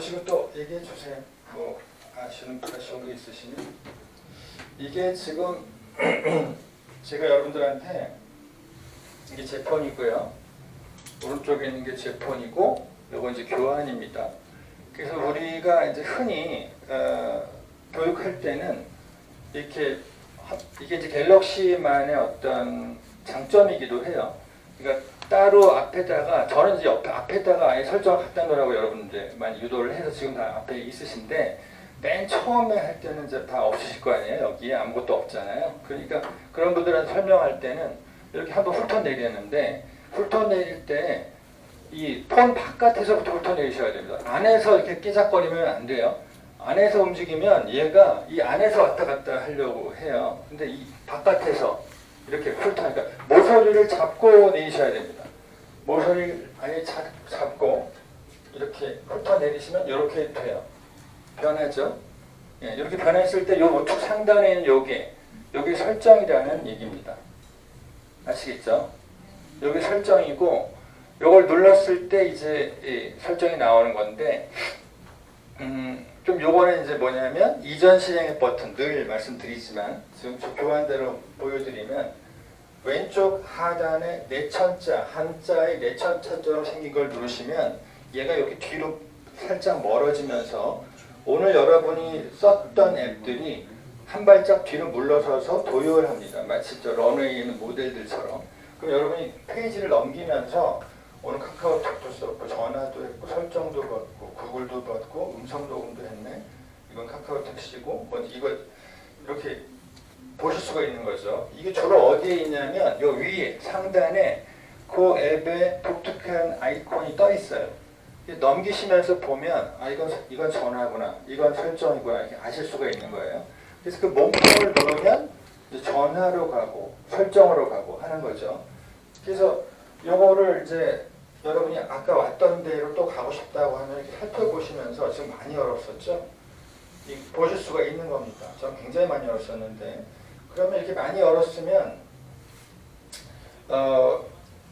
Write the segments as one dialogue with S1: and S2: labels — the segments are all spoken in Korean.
S1: 보시고 또 얘기해 주세요. 뭐 아쉬운 거 있으시면. 이게 지금 제가 여러분들한테 이게 제 폰이고요. 오른쪽에 있는 게 제 폰이고 요거 이제 교환입니다. 그래서 우리가 이제 흔히 교육할 때는 이렇게 이게 이제 갤럭시만의 어떤 장점이기도 해요. 그러니까 따로 앞에다가 저는 이제 앞에다가 아예 설정을 갖다 놓으라고 여러분들 많이 유도를 해서 지금 다 앞에 있으신데 맨 처음에 할 때는 이제 다 없으실 거 아니에요. 여기에 아무것도 없잖아요. 그러니까 그런 분들한테 설명할 때는 이렇게 한번 훑어내리는데 훑어내릴 때 이 폰 바깥에서부터 훑어내리셔야 됩니다. 안에서 이렇게 끼작거리면 안 돼요. 안에서 움직이면 얘가 이 안에서 왔다 갔다 하려고 해요. 근데 이 바깥에서 이렇게 훑어내니까 모서리를 잡고 내리셔야 됩니다. 모서리를 아예 잡고 이렇게 훑어내리시면 이렇게 돼요. 변하죠? 예, 이렇게 변했을 때 요 우측 상단에 있는 요게 설정이라는 얘기입니다. 아시겠죠? 여기 설정이고 요걸 눌렀을 때 이제 설정이 나오는 건데 좀 요거는 이제 뭐냐면 이전 실행의 버튼 늘 말씀드리지만 지금 저 교환대로 보여드리면 왼쪽 하단에 내천자 한자의 내천자처럼 생긴 걸 누르시면 얘가 이렇게 뒤로 살짝 멀어지면서 오늘 여러분이 썼던 앱들이 한 발짝 뒤로 물러서서 도요를 합니다. 마치 저 런웨이에 있는 모델들처럼. 그럼 여러분이 페이지를 넘기면서 오늘 카카오톡도 썼고 전화도 했고 설정도 받고 구글도 받고 음성 녹음도 했네. 이건 카카오택시고 뭐 이거 이렇게 보실 수가 있는 거죠. 이게 주로 어디에 있냐면 요 위에 상단에 그 앱에 독특한 아이콘이 떠 있어요. 넘기시면서 보면 아 이건 전화구나, 이건 설정이구나 이렇게 아실 수가 있는 거예요. 그래서 그 몸통을 누르면 이제 전화로 가고 설정으로 가고 하는 거죠. 그래서 요거를 이제 여러분이 아까 왔던 데로 또 가고 싶다고 하면 이렇게 살펴보시면서 지금 많이 열었었죠? 보실 수가 있는 겁니다. 전 굉장히 많이 열었었는데 그러면 이렇게 많이 열었으면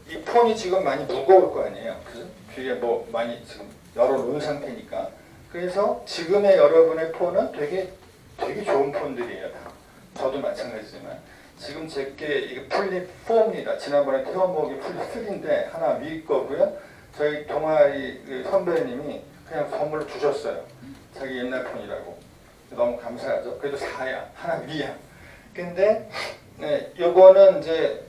S1: 이 폰이 지금 많이 무거울 거 아니에요. 그 뒤에 뭐 많이 지금 열어놓은 상태니까. 그래서 지금의 여러분의 폰은 되게 좋은 폰들이에요. 다. 저도 마찬가지지만 지금 제게 이게 플립 4입니다. 지난번에 태워먹이 플립 3인데 하나 위 거고요. 저희 동아리 선배님이 그냥 선물로 주셨어요. 자기 옛날 폰이라고. 너무 감사하죠. 그래도 4야. 하나 위야. 근데 네, 요거는 이제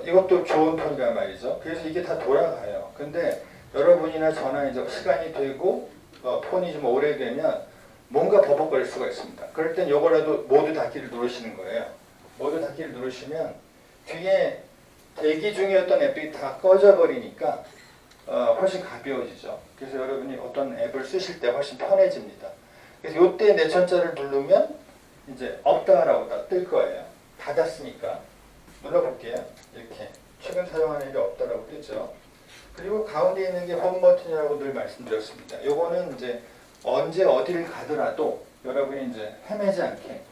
S1: 이것도 좋은 폰이란 말이죠. 그래서 이게 다 돌아가요. 근데 여러분이나 저나 이제 시간이 되고 폰이 좀 오래되면 뭔가 버벅거릴 수가 있습니다. 그럴 땐 요거라도 모두 닫기를 누르시는 거예요. 모두 닫기를 누르시면 뒤에 대기 중이었던 앱이 다 꺼져버리니까 훨씬 가벼워지죠. 그래서 여러분이 어떤 앱을 쓰실 때 훨씬 편해집니다. 그래서 요때 내천자를 누르면 이제 없다라고 다 뜰 거예요. 닫았으니까. 눌러볼게요. 이렇게 최근 사용하는 일이 없다라고 뜨죠. 그리고 가운데 있는 게 홈 버튼이라고 늘 말씀드렸습니다. 요거는 이제 언제 어디를 가더라도 여러분이 이제 헤매지 않게.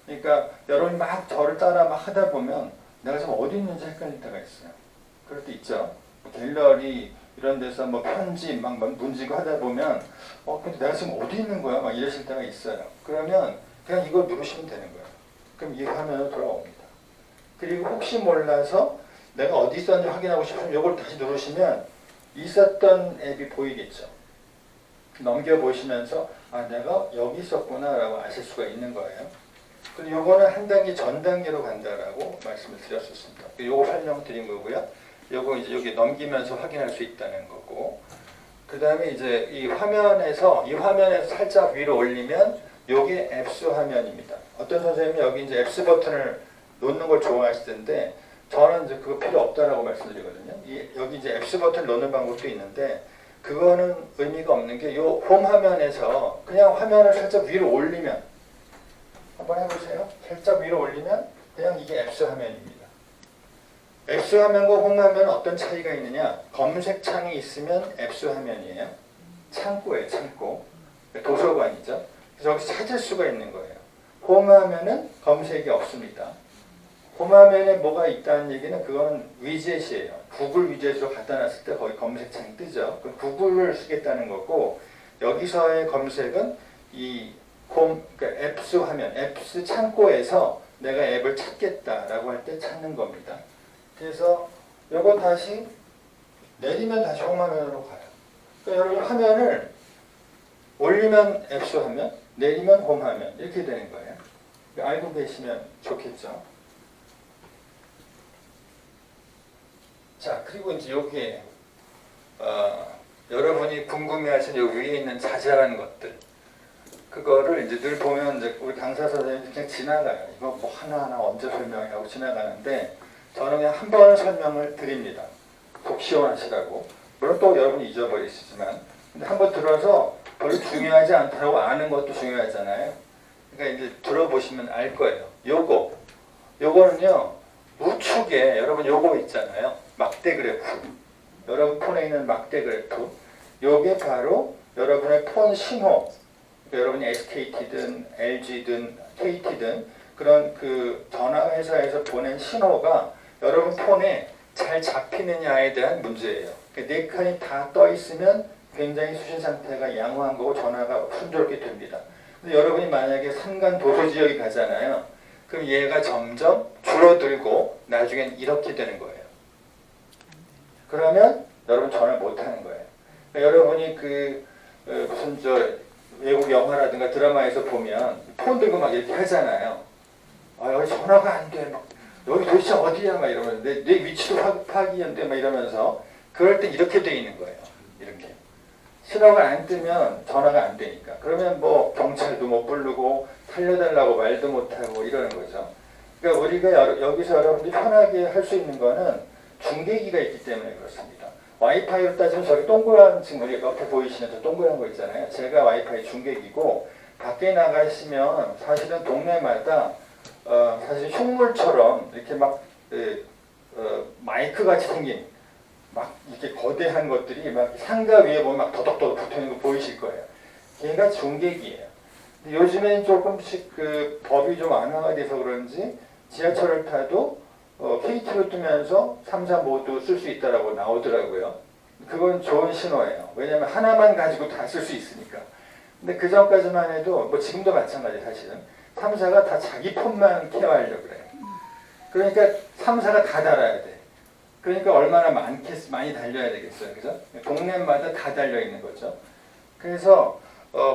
S1: 그러니까 여러분이 막 저를 따라 막 하다 보면 내가 지금 어디 있는지 헷갈릴 때가 있어요. 그럴 때 있죠. 갤러리 이런 데서 뭐 편집 막 문지고 하다 보면 근데 내가 지금 어디 있는 거야? 막 이러실 때가 있어요. 그러면 그냥 이걸 누르시면 되는 거예요. 그럼 이 화면으로 돌아옵니다. 그리고 혹시 몰라서 내가 어디 있었는지 확인하고 싶으면 이걸 다시 누르시면 있었던 앱이 보이겠죠. 넘겨보시면서 아 내가 여기 있었구나 라고 아실 수가 있는 거예요. 그리고 요거는 한 단계 전 단계로 간다라고 말씀을 드렸었습니다. 요거 설명드린 거고요. 요거 이제 여기 넘기면서 확인할 수 있다는 거고. 그 다음에 이제 이 화면에서 살짝 위로 올리면 요게 앱스 화면입니다. 어떤 선생님이 여기 이제 앱스 버튼을 놓는 걸 좋아하실 텐데 저는 이제 그거 필요 없다라고 말씀드리거든요. 여기 이제 앱스 버튼 놓는 방법도 있는데 그거는 의미가 없는 게 요 홈 화면에서 그냥 화면을 살짝 위로 올리면 한번 해보세요. 살짝 위로 올리면 그냥 이게 앱스 화면입니다. 앱스 화면과 홈 화면은 어떤 차이가 있느냐? 검색창이 있으면 앱스 화면이에요. 창고예요, 창고. 도서관이죠. 그래서 여기서 찾을 수가 있는 거예요. 홈 화면은 검색이 없습니다. 홈 화면에 뭐가 있다는 얘기는 그거는 위젯이에요. 구글 위젯으로 갖다 놨을 때 거기 검색창이 뜨죠. 구글을 쓰겠다는 거고 여기서의 검색은 이 그러니까 앱스 화면, 앱스 창고에서 내가 앱을 찾겠다라고 할 때 찾는 겁니다. 그래서 이거 다시 내리면 다시 홈화면으로 가요. 그러니까 여러분 화면을 올리면 앱스 화면, 내리면 홈화면 이렇게 되는 거예요. 알고 계시면 좋겠죠. 자, 그리고 이제 여기에 여러분이 궁금해하신 여기 위에 있는 자잘한 것들, 그거를 이제 늘 보면 이제 우리 강사 선생님이 그냥 지나가요. 이거 뭐 하나하나 언제 설명하고 지나가는데 저는 그냥 한 번 설명을 드립니다. 속 시원하시라고. 물론 또 여러분이 잊어버리시지만, 근데 한번 들어서 별로 중요하지 않다고 아는 것도 중요하잖아요. 그러니까 이제 들어보시면 알 거예요. 요거는요 우측에 여러분 요거 있잖아요. 막대 그래프. 여러분 폰에 있는 막대 그래프. 요게 바로 여러분의 폰 신호. 여러분이 SKT든 LG든 KT든 그런 그 전화회사에서 보낸 신호가 여러분 폰에 잘 잡히느냐에 대한 문제예요. 네 칸이 다 떠 있으면 굉장히 수신 상태가 양호한 거고 전화가 순조롭게 됩니다. 근데 여러분이 만약에 산간 도서 지역에 가잖아요. 그럼 얘가 점점 줄어들고 나중엔 이렇게 되는 거예요. 그러면 여러분 전화를 못 하는 거예요. 그러니까 여러분이 무슨 외국 영화라든가 드라마에서 보면 폰 들고 막 이렇게 하잖아요. 아, 여기 전화가 안 돼. 막 여기 도대체 어디야? 막 이러면서 내 위치도 파악이 안 돼. 막 이러면서 그럴 때 이렇게 돼 있는 거예요. 이렇게. 신호가 안 뜨면 전화가 안 되니까. 그러면 뭐 경찰도 못 부르고 살려달라고 말도 못하고 이러는 거죠. 그러니까 우리가 여기서 여러분들이 편하게 할 수 있는 거는 중계기가 있기 때문에 그렇습니다. 와이파이로 따지면 저기 동그란 지금 우리 옆에 보이시는 저 동그란 거 있잖아요. 제가 와이파이 중계기고 밖에 나가시면 사실은 동네마다 사실 흉물처럼 이렇게 막 마이크 같이 생긴 막 이렇게 거대한 것들이 막 상가 위에 보면 막 더덕더덕 붙어 있는 거 보이실 거예요. 걔가 중계기예요. 근데 요즘엔 조금씩 그 법이 좀 완화가 돼서 그런지 지하철을 타도 KT로 뜨면서 3사 모두 쓸 수 있다라고 나오더라고요. 그건 좋은 신호예요. 왜냐하면 하나만 가지고 다 쓸 수 있으니까. 근데 그 전까지만 해도 뭐 지금도 마찬가지 사실은 3사가 다 자기 폰만 케어하려고 그래요. 그러니까 3사가 다 달아야 돼. 그러니까 얼마나 많이 달려야 되겠어요. 그죠? 동네마다 다 달려 있는 거죠. 그래서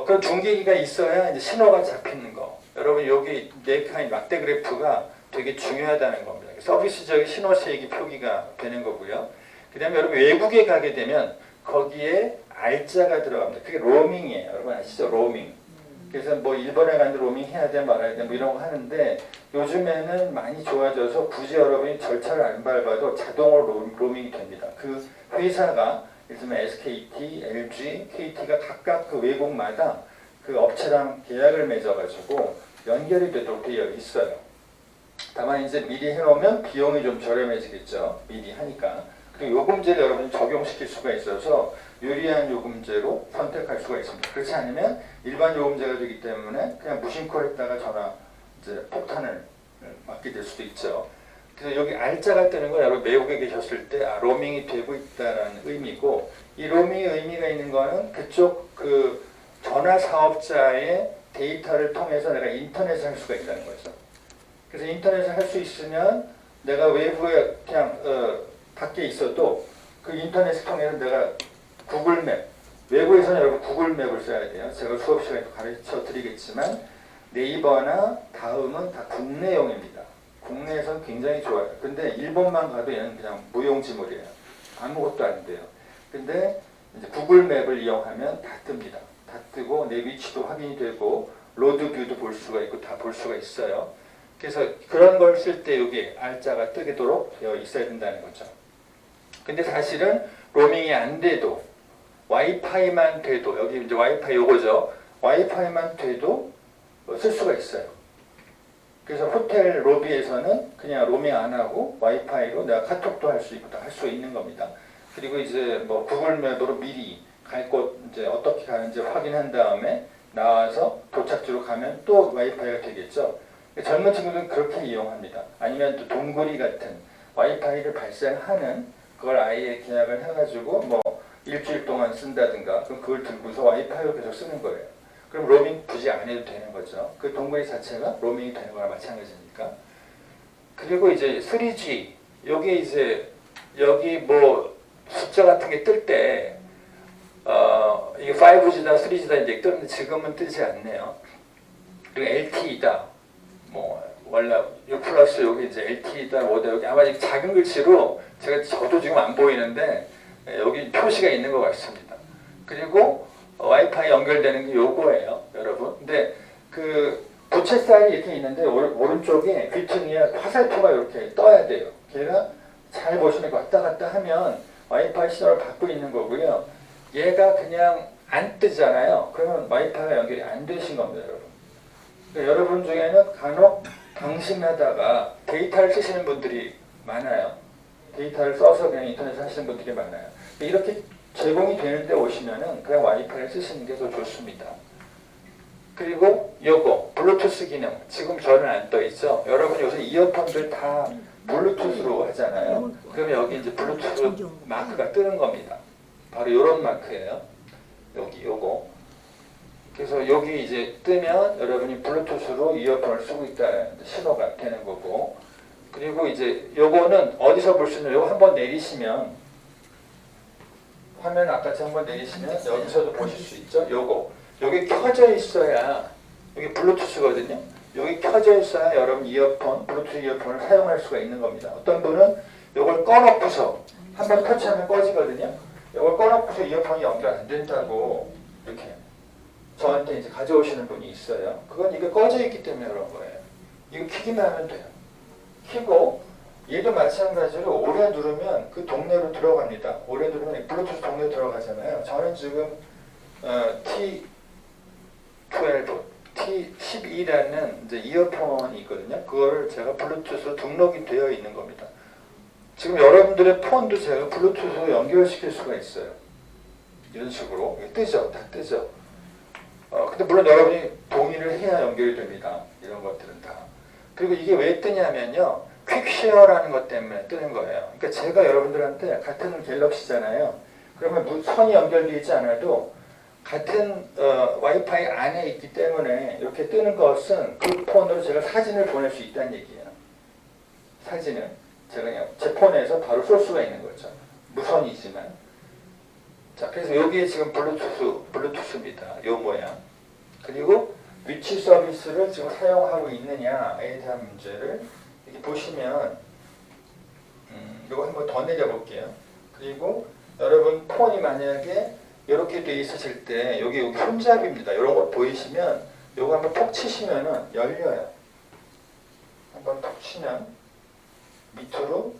S1: 그런 중계기가 있어야 이제 신호가 잡히는 거. 여러분 여기 네 칸의 막대 그래프가 되게 중요하다는 겁니다. 서비스적인 신호세기 표기가 되는 거고요. 그 다음에 여러분 외국에 가게 되면 거기에 알짜가 들어갑니다. 그게 로밍이에요. 여러분 아시죠? 로밍. 그래서 뭐 일본에 가는데 로밍 해야 돼 말아야 돼 뭐 이런 거 하는데 요즘에는 많이 좋아져서 굳이 여러분이 절차를 안 밟아도 자동으로 로밍이 됩니다. 그 회사가 예를 들면 SKT, LG, KT가 각각 그 외국마다 그 업체랑 계약을 맺어가지고 연결이 되도록 되어 있어요. 다만 이제 미리 해놓으면 비용이 좀 저렴해지겠죠. 미리 하니까. 그리고 요금제를 여러분이 적용시킬 수가 있어서 유리한 요금제로 선택할 수가 있습니다. 그렇지 않으면 일반 요금제가 되기 때문에 그냥 무심코 했다가 전화 이제 폭탄을 맞게 될 수도 있죠. 그래서 여기 알짜가 뜨는 건 여러분 외국에 계셨을 때 로밍이 되고 있다는 의미고, 이 로밍의 의미가 있는 거는 그쪽 그 전화 사업자의 데이터를 통해서 내가 인터넷을 할 수가 있다는 거죠. 그래서 인터넷을 할 수 있으면 내가 외부에 그냥 밖에 있어도 그 인터넷을 통해서 내가 구글맵, 외부에서는 여러분 구글맵을 써야 돼요. 제가 수업 시간에 가르쳐 드리겠지만 네이버나 다음은 다 국내용입니다. 국내에서는 굉장히 좋아요. 근데 일본만 가도 얘는 그냥 무용지물이에요. 아무것도 안 돼요. 근데 이제 구글맵을 이용하면 다 뜹니다. 다 뜨고 내 위치도 확인이 되고 로드 뷰도 볼 수가 있고 다 볼 수가 있어요. 그래서 그런 걸 쓸 때 여기 알짜가 뜨도록 되어 있어야 된다는 거죠. 근데 사실은 로밍이 안 돼도 와이파이만 돼도 여기 이제 와이파이 요거죠. 와이파이만 돼도 쓸 수가 있어요. 그래서 호텔 로비에서는 그냥 로밍 안 하고 와이파이로 내가 카톡도 할 수 있고 다 할 수 있는 겁니다. 그리고 이제 뭐 구글맵으로 미리 갈 곳 이제 어떻게 가는지 확인한 다음에 나와서 도착지로 가면 또 와이파이가 되겠죠. 젊은 친구들은 그렇게 이용합니다. 아니면 또 동굴이 같은 와이파이를 발생하는 그걸 아예 계약을 해가지고 뭐 일주일 동안 동안 쓴다든가 그럼 그걸 들고서 와이파이로 계속 쓰는 거예요. 그럼 로밍 굳이 안 해도 되는 거죠. 그 동거리 자체가 로밍이 되는 거랑 마찬가지니까. 그리고 이제 3G 여기 이제 여기 뭐 숫자 같은 게 뜰 때 이게 5G다 3G다 이제 뜨는데 지금은 뜨지 않네요. 그리고 LTE다 뭐 원래 6 플러스 여기 이제 LTE다 뭐다 여기 아마 작은 글씨로 저도 지금 안 보이는데 여기 표시가 있는 것 같습니다. 그리고 와이파이 연결되는 게 요거예요, 여러분. 근데 그 부채 사이 이렇게 있는데 오른쪽에 귀퉁이에 화살표가 이렇게 떠야 돼요. 걔가 잘 보시면 왔다 갔다 하면 와이파이 신호를 받고 있는 거고요. 얘가 그냥 안 뜨잖아요. 그러면 와이파이가 연결이 안 되신 겁니다, 여러분. 그러니까 여러분 중에는 간혹 방심하다가 데이터를 쓰시는 분들이 많아요. 데이터를 써서 그냥 인터넷 하시는 분들이 많아요. 이렇게 제공이 되는데 오시면은 그냥 와이파이를 쓰시는 게 더 좋습니다. 그리고 요거 블루투스 기능 지금 저는 안 떠 있죠. 여러분 요새 이어폰들 다 블루투스로 하잖아요. 그러면 여기 이제 블루투스 마크가 뜨는 겁니다. 바로 요런 마크예요. 여기 요거. 그래서 여기 이제 뜨면 여러분이 블루투스로 이어폰을 쓰고 있다는 신호가 되는 거고. 그리고 이제 요거는 어디서 볼 수 있는 요거 한번 내리시면 화면 아까처 한번 내리시면 여기서도 보실 수 있죠. 요거. 여기 켜져 있어야 여기 블루투스거든요. 여기 켜져 있어야 여러분 이어폰, 블루투스 이어폰을 사용할 수가 있는 겁니다. 어떤 분은 이걸 꺼놓고서 한번 터치하면 꺼지거든요. 이걸 꺼놓고서 이어폰이 연결 안 된다고 이렇게 저한테 이제 가져오시는 분이 있어요. 그건 이게 꺼져 있기 때문에 그런 거예요. 이거 키기만 하면 돼요. 키고 얘도 마찬가지로 오래 누르면 그 동네로 들어갑니다. 오래 누르면 블루투스 동네로 들어가잖아요. 저는 지금 T12, T12라는 이제 이어폰이 있거든요. 그거를 제가 블루투스로 등록이 되어 있는 겁니다. 지금 여러분들의 폰도 제가 블루투스로 연결시킬 수가 있어요. 이런 식으로 뜨죠, 다 뜨죠. 근데 물론 여러분이 동의를 해야 연결이 됩니다. 이런 것들은 다. 그리고 이게 왜 뜨냐면요, 퀵쉐어라는 것 때문에 뜨는 거예요. 그러니까 제가 여러분들한테 같은 갤럭시잖아요. 그러면 선이 연결되지 않아도 같은 와이파이 안에 있기 때문에 이렇게 뜨는 것은 그 폰으로 제가 사진을 보낼 수 있다는 얘기예요. 사진을 제가 그냥 제 폰에서 바로 쏠 수가 있는 거죠. 무선이지만. 자, 그래서 여기에 지금 블루투스입니다. 요 모양. 그리고 위치 서비스를 지금 사용하고 있느냐에 대한 문제를 이렇게 보시면 이거 한번 더 내려볼게요. 그리고 여러분 폰이 만약에 이렇게 돼 있으실 때 여기 손잡이입니다. 이런 거 보이시면 이거 한번 톡 치시면은 열려요. 한번 톡 치면 밑으로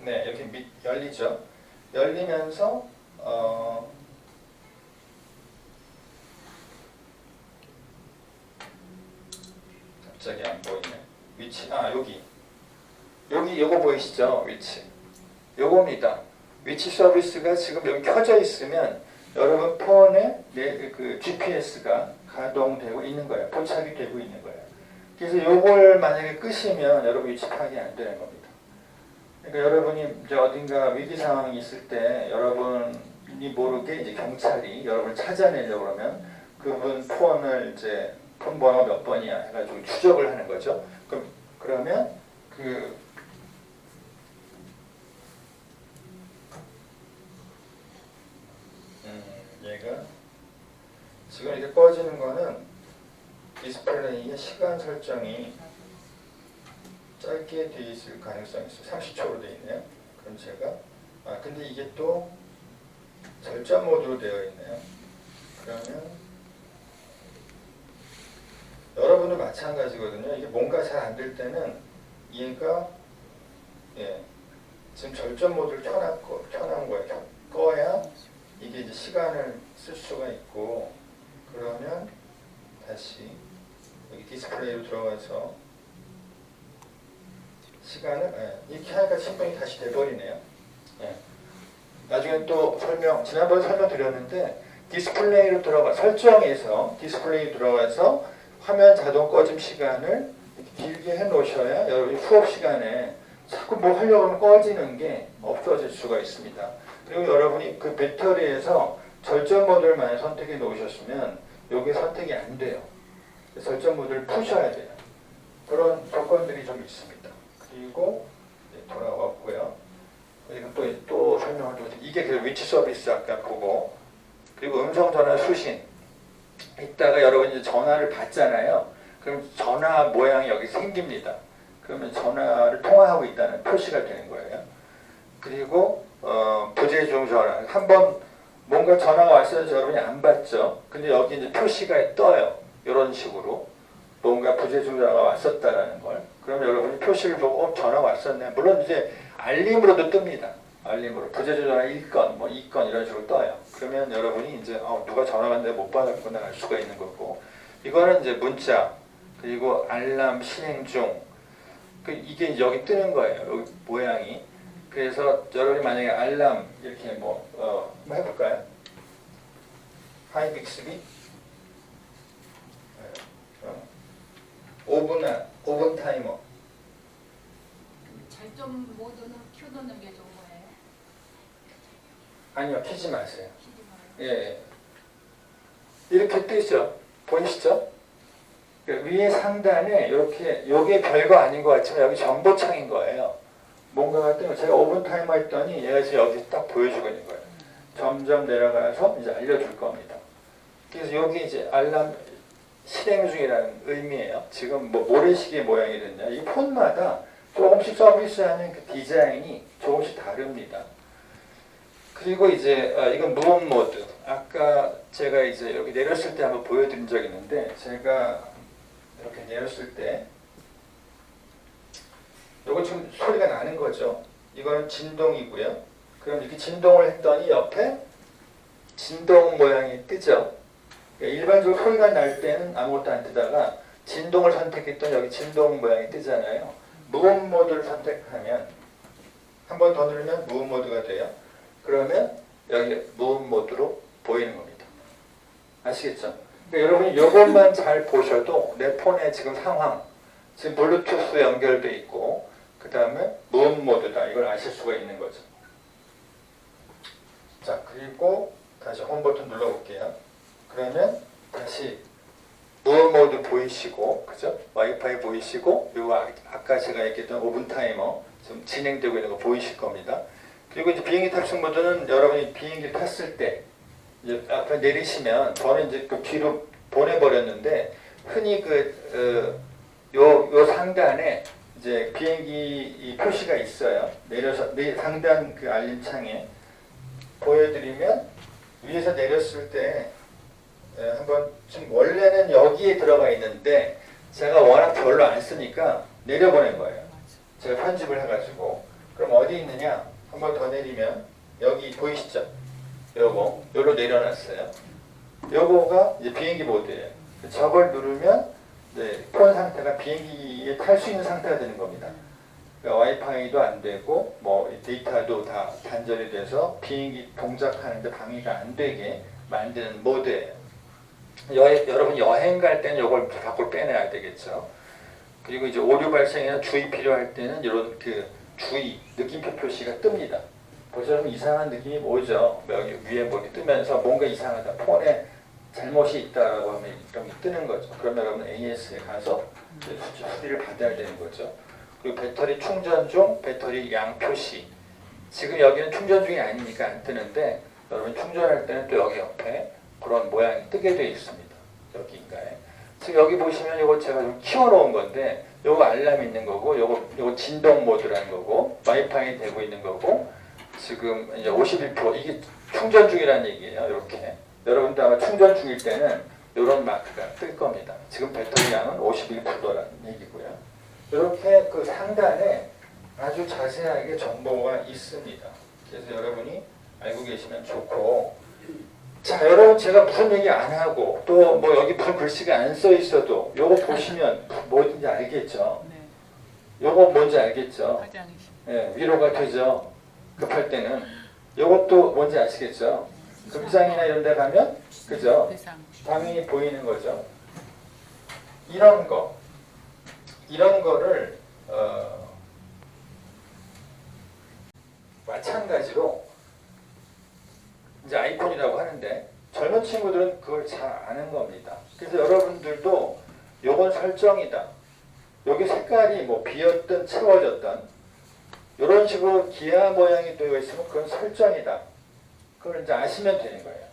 S1: 네 이렇게 열리죠. 열리면서 갑자기 안 보이네. 위치 여기 요거 보이시죠? 위치 요겁니다. 위치 서비스가 지금 여기 켜져 있으면 여러분 폰에 그 GPS가 가동되고 있는 거예요. 포착이 되고 있는 거예요. 그래서 요걸 만약에 끄시면 여러분 위치 파악이 안 되는 겁니다. 그러니까 여러분이 이제 어딘가 위기 상황이 있을 때 여러분이 모르게 이제 경찰이 여러분을 찾아내려고 그러면 그분 폰을 이제 폰 번호 몇 번이야 해가지고 추적을 하는 거죠. 그러면 얘가 지금 이렇게 꺼지는 거는 디스플레이의 시간 설정이 짧게 돼 있을 가능성이 있어요. 30초로 돼 있네요. 그럼 제가 근데 이게 또 절전 모드로 되어 있네요. 그러면 여러분도 마찬가지거든요. 이게 뭔가 잘 안 될 때는 얘가 지금 절전 모드를 켜놓은 거예요. 꺼야 이게 이제 시간을 쓸 수가 있고 그러면 다시 여기 디스플레이로 들어가서 시간을 이렇게 하니까 신분이 다시 돼버리네요. 나중에 또 지난번에 설명드렸는데 디스플레이로 설정에서 디스플레이로 들어가서 화면 자동 꺼짐 시간을 길게 해 놓으셔야 여러분이 수업 시간에 자꾸 뭐 하려고 하면 꺼지는 게 없어질 수가 있습니다. 그리고 여러분이 그 배터리에서 절전 모드를 선택해 놓으셨으면 이게 선택이 안 돼요. 절전 모드를 푸셔야 돼요. 그런 조건들이 좀 있습니다. 그리고 돌아왔고요. 그리고 또 설명을 좀 이게 그 위치 서비스 아까 보고, 그리고 음성 전화 수신. 이따가 여러분이 이제 전화를 받잖아요. 그럼 전화 모양이 여기 생깁니다. 그러면 전화를 통화하고 있다는 표시가 되는 거예요. 그리고 부재중 전화. 한번 뭔가 전화가 왔어요. 여러분이 안 받죠. 근데 여기 이제 표시가 떠요. 이런 식으로 뭔가 부재중 전화가 왔었다라는 걸. 그러면 여러분이 표시를 보고 전화 왔었네. 물론 이제 알림으로도 뜹니다. 알림으로 부재중 전화 1건, 뭐 2건 이런 식으로 떠요. 그러면 여러분이 이제 누가 전화 왔는데 못 받았구나 알 수가 있는 거고. 이거는 이제 문자, 그리고 알람 실행 중. 이게 여기 뜨는 거예요. 여기 모양이. 그래서 여러분이 만약에 알람 이렇게 한번 해볼까요? 하이 빅스비 5분 타이머.
S2: 절전 모드는 켜두는 게 좋은 거예요?
S1: 아니요, 켜지 마세요.
S2: 켜지 말아요.
S1: 예, 이렇게 뜨죠. 보이시죠? 위에 상단에 이렇게, 요게 별거 아닌 것 같지만 여기 정보창인 거예요. 뭔가가 뜨면 제가 5분 타이머 했더니 얘가 지금 여기 딱 보여주고 있는 거예요. 점점 내려가서 이제 알려줄 겁니다. 그래서 여기 이제 알람 실행 중이라는 의미예요. 지금 뭐 모래시계 모양이 됐냐. 이 폰마다 조금씩 서비스하는 그 디자인이 조금씩 다릅니다. 그리고 이제 이건 무음 모드. 아까 제가 이제 여기 내렸을 때 한번 보여드린 적이 있는데, 제가 이렇게 내렸을 때 이건 지금 소리가 나는 거죠. 이거는 진동이고요. 그럼 이렇게 진동을 했더니 옆에 진동 모양이 뜨죠. 그러니까 일반적으로 소리가 날 때는 아무것도 안 뜨다가 진동을 선택했더니 여기 진동 모양이 뜨잖아요. 무음 모드를 선택하면 한 번 더 누르면 무음 모드가 돼요. 그러면 여기 무음 모드로 보이는 겁니다. 아시겠죠? 그러니까 여러분이 이것만 잘 보셔도 내 폰의 지금 상황, 지금 블루투스 연결돼 있고, 그 다음에 무음 모드다, 이걸 아실 수가 있는 거죠. 자, 그리고 다시 홈 버튼 눌러볼게요. 그러면 다시 무음 모드 보이시고, 그죠? 와이파이 보이시고, 요거 아까 제가 얘기했던 5분 타이머 지금 진행되고 있는 거 보이실 겁니다. 그리고 이제 비행기 탑승 모드는 여러분이 비행기를 탔을 때 이제 앞에 내리시면, 저는 이제 그 뒤로 보내버렸는데, 흔히 요 상단에 이제 비행기 이 표시가 있어요. 내려서 상단 그 알림창에 보여드리면, 위에서 내렸을 때 한번, 지금 원래는 여기에 들어가 있는데 제가 워낙 별로 안 쓰니까 내려보낸 거예요. 제가 편집을 해가지고. 그럼 어디 있느냐? 한번 더 내리면 여기 보이시죠? 요로 내려놨어요. 요거가 이제 비행기 모드예요. 저걸 누르면 폰 상태가 비행기에 탈 수 있는 상태가 되는 겁니다. 그러니까 와이파이도 안 되고 뭐 데이터도 다 단절이 돼서 비행기 동작하는데 방해가 안 되게 만드는 모드예요. 여러분 여행 갈 때는 이걸 밖으로 빼내야 되겠죠. 그리고 이제 오류 발생이나 주의 필요할 때는 이런 그 주의 느낌표 표시가 뜹니다. 보시면 이상한 느낌이 오죠. 여기 위에 뭐 뜨면서 뭔가 이상하다, 폰에 잘못이 있다라고 하면 이런 게 뜨는 거죠. 그러면 여러분 AS에 가서 수리를 받아야 되는 거죠. 그리고 배터리 충전 중, 배터리 양 표시. 지금 여기는 충전 중이 아니니까 안 뜨는데, 여러분 충전할 때는 또 여기 옆에 그런 모양이 뜨게 되어 있습니다. 여기인가에. 지금 여기 보시면 이거 제가 좀 키워놓은 건데, 요거 알람 있는 거고, 요거 진동 모드라는 거고, 와이파이 되고 있는 거고, 지금 이제 51%, 이게 충전 중이라는 얘기예요. 이렇게. 여러분도 아마 충전 중일 때는 이런 마크가 뜰 겁니다. 지금 배터리 양은 51%라는 얘기고요. 이렇게 그 상단에 아주 자세하게 정보가 있습니다. 그래서 여러분이 알고 계시면 좋고, 자, 여러분 제가 무슨 얘기 안 하고 또 뭐 여기 무슨 글씨가 안 써 있어도 요거 보시면 뭐든지 알겠죠? 요거 뭔지 알겠죠? 예, 위로가 되죠? 급할 때는. 요것도 뭔지 아시겠죠? 금상이나 이런 데 가면, 그죠? 당연히 보이는 거죠. 이런 거를 마찬가지로 이제 아이콘이라고 하는데 젊은 친구들은 그걸 잘 아는 겁니다. 그래서 여러분들도 요건 설정이다. 여기 색깔이 뭐 비었든 채워졌든 이런 식으로 기하 모양이 되어 있으면 그건 설정이다. 그걸 이제 아시면 되는 거예요.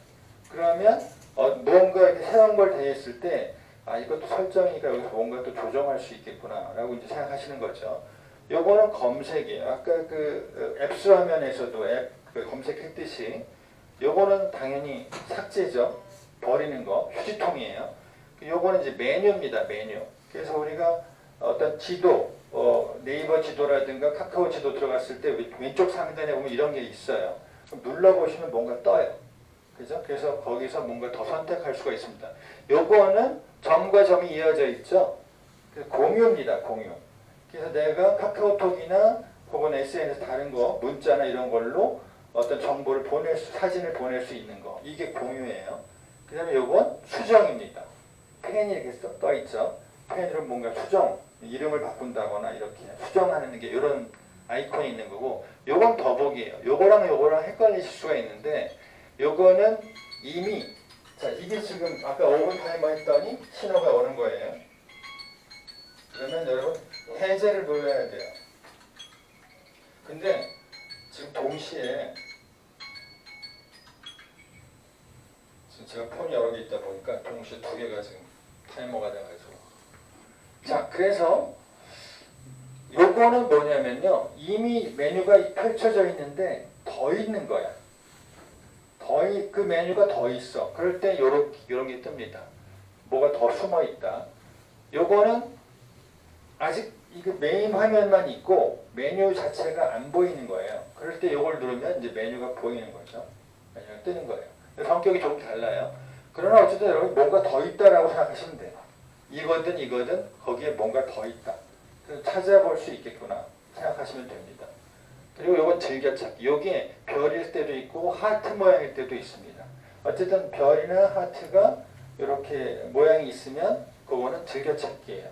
S1: 그러면 뭔가 이렇게 새로운 걸 대했을 때 이것도 설정이니까 여기서 뭔가 또 조정할 수 있겠구나 라고 이제 생각하시는 거죠. 요거는 검색이에요. 아까 그 앱스 화면에서도 그 검색했듯이 요거는 당연히 삭제죠. 버리는 거, 휴지통이에요. 요거는 이제 메뉴입니다. 메뉴. 그래서 우리가 어떤 지도, 네이버 지도라든가 카카오 지도 들어갔을 때 왼쪽 상단에 보면 이런 게 있어요. 그럼 눌러보시면 뭔가 떠요. 그죠? 그래서 거기서 뭔가 더 선택할 수가 있습니다. 요거는 점과 점이 이어져 있죠? 그래서 공유입니다. 공유. 그래서 내가 카카오톡이나 혹은 SNS 다른 거, 문자나 이런 걸로 어떤 정보를 사진을 보낼 수 있는 거. 이게 공유예요. 그 다음에 요건 수정입니다. 펜이 이렇게 떠 있죠? 펜으로 뭔가 수정, 이름을 바꾼다거나 이렇게 수정하는 게 이런 아이콘이 있는 거고, 요건 더보기예요. 요거랑 요거랑 헷갈리실 수가 있는데, 요거는 이미, 자, 이게 지금 아까 5분 타이머 했더니 신호가 오는 거예요. 그러면 여러분, 해제를 눌러야 돼요. 근데 지금 동시에, 지금 제가 폰이 여러 개 있다 보니까 동시에 두 개가 지금 타이머가 돼가지고. 자, 그래서 요거는 뭐냐면요. 이미 메뉴가 펼쳐져 있는데 더 있는 거야. 그 메뉴가 더 있어. 그럴 때 요런 게 뜹니다. 뭐가 더 숨어 있다. 요거는 아직 이거 메인 화면만 있고 메뉴 자체가 안 보이는 거예요. 그럴 때 요걸 누르면 이제 메뉴가 보이는 거죠. 메뉴가 뜨는 거예요. 성격이 조금 달라요. 그러나 어쨌든 여러분 뭔가 더 있다라고 생각하시면 돼요. 이거든 거기에 뭔가 더 있다. 그래서 찾아볼 수 있겠구나 생각하시면 됩니다. 그리고 이건 즐겨찾기. 여기에 별일 때도 있고 하트 모양일 때도 있습니다. 어쨌든 별이나 하트가 이렇게 모양이 있으면 그거는 즐겨찾기예요.